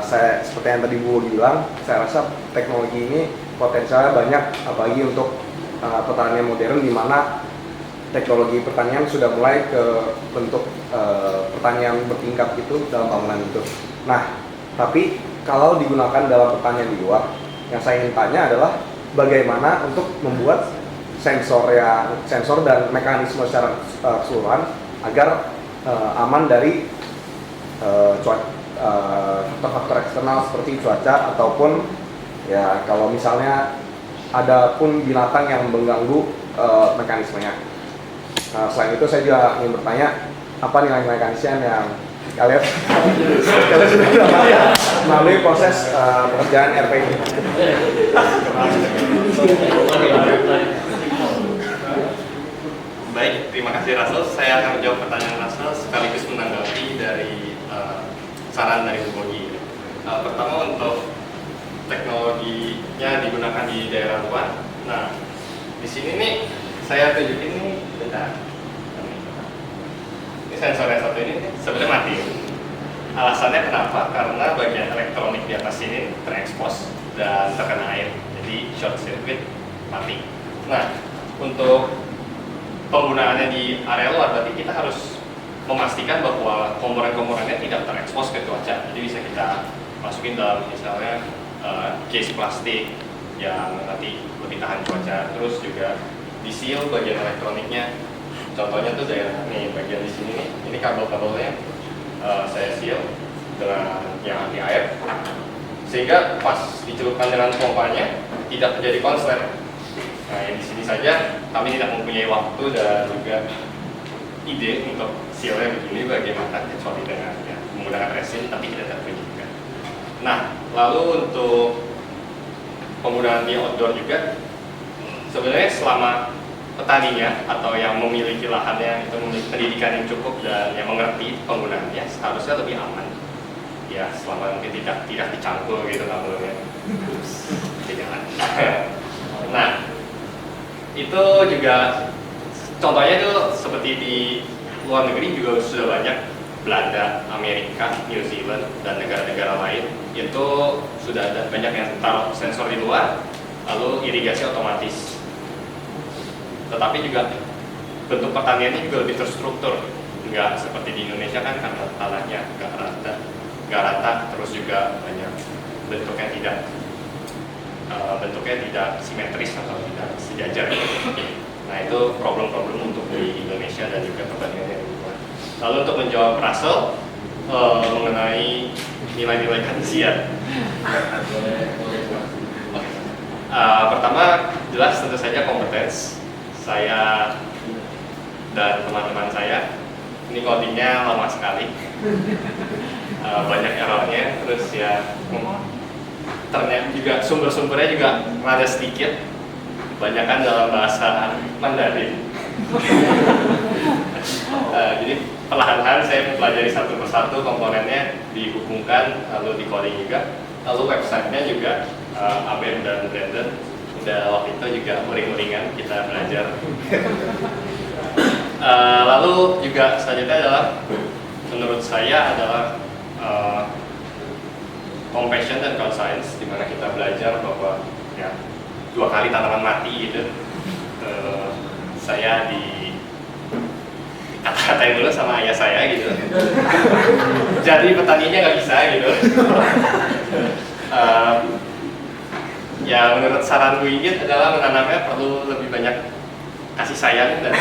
Saya seperti yang tadi Bu bilang, saya rasa teknologi ini potensialnya banyak, apalagi untuk pertanian modern di mana teknologi pertanian sudah mulai ke bentuk pertanian bertingkat gitu dalam bangunan itu. Nah, tapi kalau digunakan dalam pertanian di luar, yang saya ingin tanya adalah bagaimana untuk membuat sensor dan mekanisme secara keseluruhan agar aman dari faktor-faktor eksternal seperti cuaca ataupun ya kalau misalnya ada pun binatang yang mengganggu mekanismenya. Selain itu saya juga ingin bertanya apa nilai-nilai mekanisme yang kalian sudah dapat melalui proses pekerjaan RP ini. Baik, terima kasih Russell. Saya akan menjawab pertanyaan Russell sekaligus menanggapi dari saran dari Bu Bogi. Pertama untuk teknologinya digunakan di daerah luar. Nah, di sini nih saya tunjukin nih, bentar. Ini sensor yang satu ini sebenarnya mati. Alasannya kenapa? Karena bagian elektronik di atas ini terekspos dan terkena air, jadi short circuit mati. Nah, untuk penggunaannya di area luar berarti kita harus memastikan bahwa komponen-komponennya tidak terekspos ke cuaca. Jadi bisa kita masukin dalam misalnya case plastik yang nanti lebih tahan cuaca. Terus juga di seal bagian elektroniknya. Contohnya tuh daerah nih bagian di sini nih. Ini kabel-kabelnya saya seal dengan yang anti air. Sehingga pas dicelupkan dengan pompanya tidak terjadi konslet. Nah, yang di sini saja kami tidak mempunyai waktu dan juga ide untuk seal-nya begini bagaimana, kecuali dengan menggunakan resin, tapi tidak tertunjukkan. Nah, lalu untuk penggunaan di outdoor juga, sebenarnya selama petaninya atau yang memiliki lahannya itu memiliki pendidikan yang cukup dan yang mengerti penggunaannya, seharusnya lebih aman. Ya, selama mungkin tidak dicangkul gitu namanya. Jangan. Nah, itu juga contohnya itu seperti di luar negeri juga sudah banyak, Belanda, Amerika, New Zealand, dan negara-negara lain itu sudah ada banyak yang taruh sensor di luar, lalu irigasi otomatis. Tetapi juga bentuk pertaniannya juga lebih terstruktur, nggak seperti di Indonesia kan karena tanahnya nggak rata, terus juga banyak bentuknya tidak simetris atau tidak sejajar. Nah, itu problem-problem untuk di Indonesia dan juga perbandingannya di luar. Lalu untuk menjawab Russell mengenai nilai-nilai kajian. Pertama, jelas tentu saja kompetens. Saya dan teman-teman saya, ini codingnya lama sekali, banyak errornya, terus ya ternyata juga sumber-sumbernya juga rada sedikit, kebanyakan dalam bahasa Mandarin. Jadi perlahan-lahan saya mempelajari satu persatu komponennya, dihubungkan, lalu di coding juga, lalu websitenya juga Abed dan Brandon udah waktu itu juga uring-uringan kita belajar. Lalu juga selanjutnya adalah menurut saya adalah compassion dan conscience, di mana kita belajar bahwa ya 2 kali tanaman mati gitu. Saya kata-katain dulu sama ayah saya gitu. Jadi petaninya nggak bisa gitu. Ya menurut saran Bu Inggit adalah menanamnya perlu lebih banyak kasih sayang dan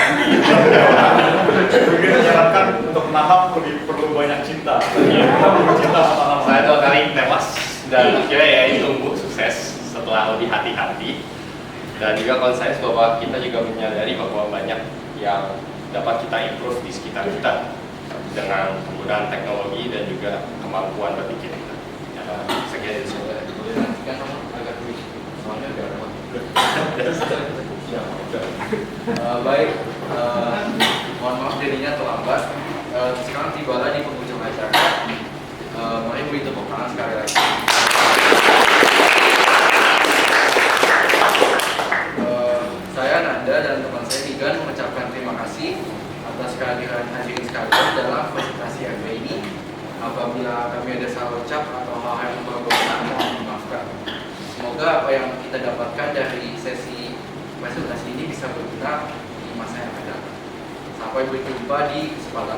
Mungkin menyarankan untuk menanam perlu banyak cinta. Kita perlu cinta sama tanaman. Saya 2 kali tewas dan akhirnya ya ini tumbuh sukses setelah lebih hati-hati, dan juga conscious bahwa kita juga menyadari bahwa banyak yang dapat kita improve di sekitar kita dengan penggunaan teknologi dan juga kemampuan berpikir kita. Sekian dari saya. Baik, mohon maaf jadinya terlambat. Sekarang tibalah di penghujung acara. Mari beri tepuk tangan sekali lagi. Saya Nanda dan teman saya Higan mengucapkan terima kasih atas kehadiran hadirin sekalian dalam presentasi MB ini. Apabila kami ada salah ucap atau hal-hal yang berkenan, mohon dimaafkan. Semoga apa yang kita dapatkan dari sesi presentasi ini bisa berguna di masa yang akan datang. Sampai berjumpa di kesempatan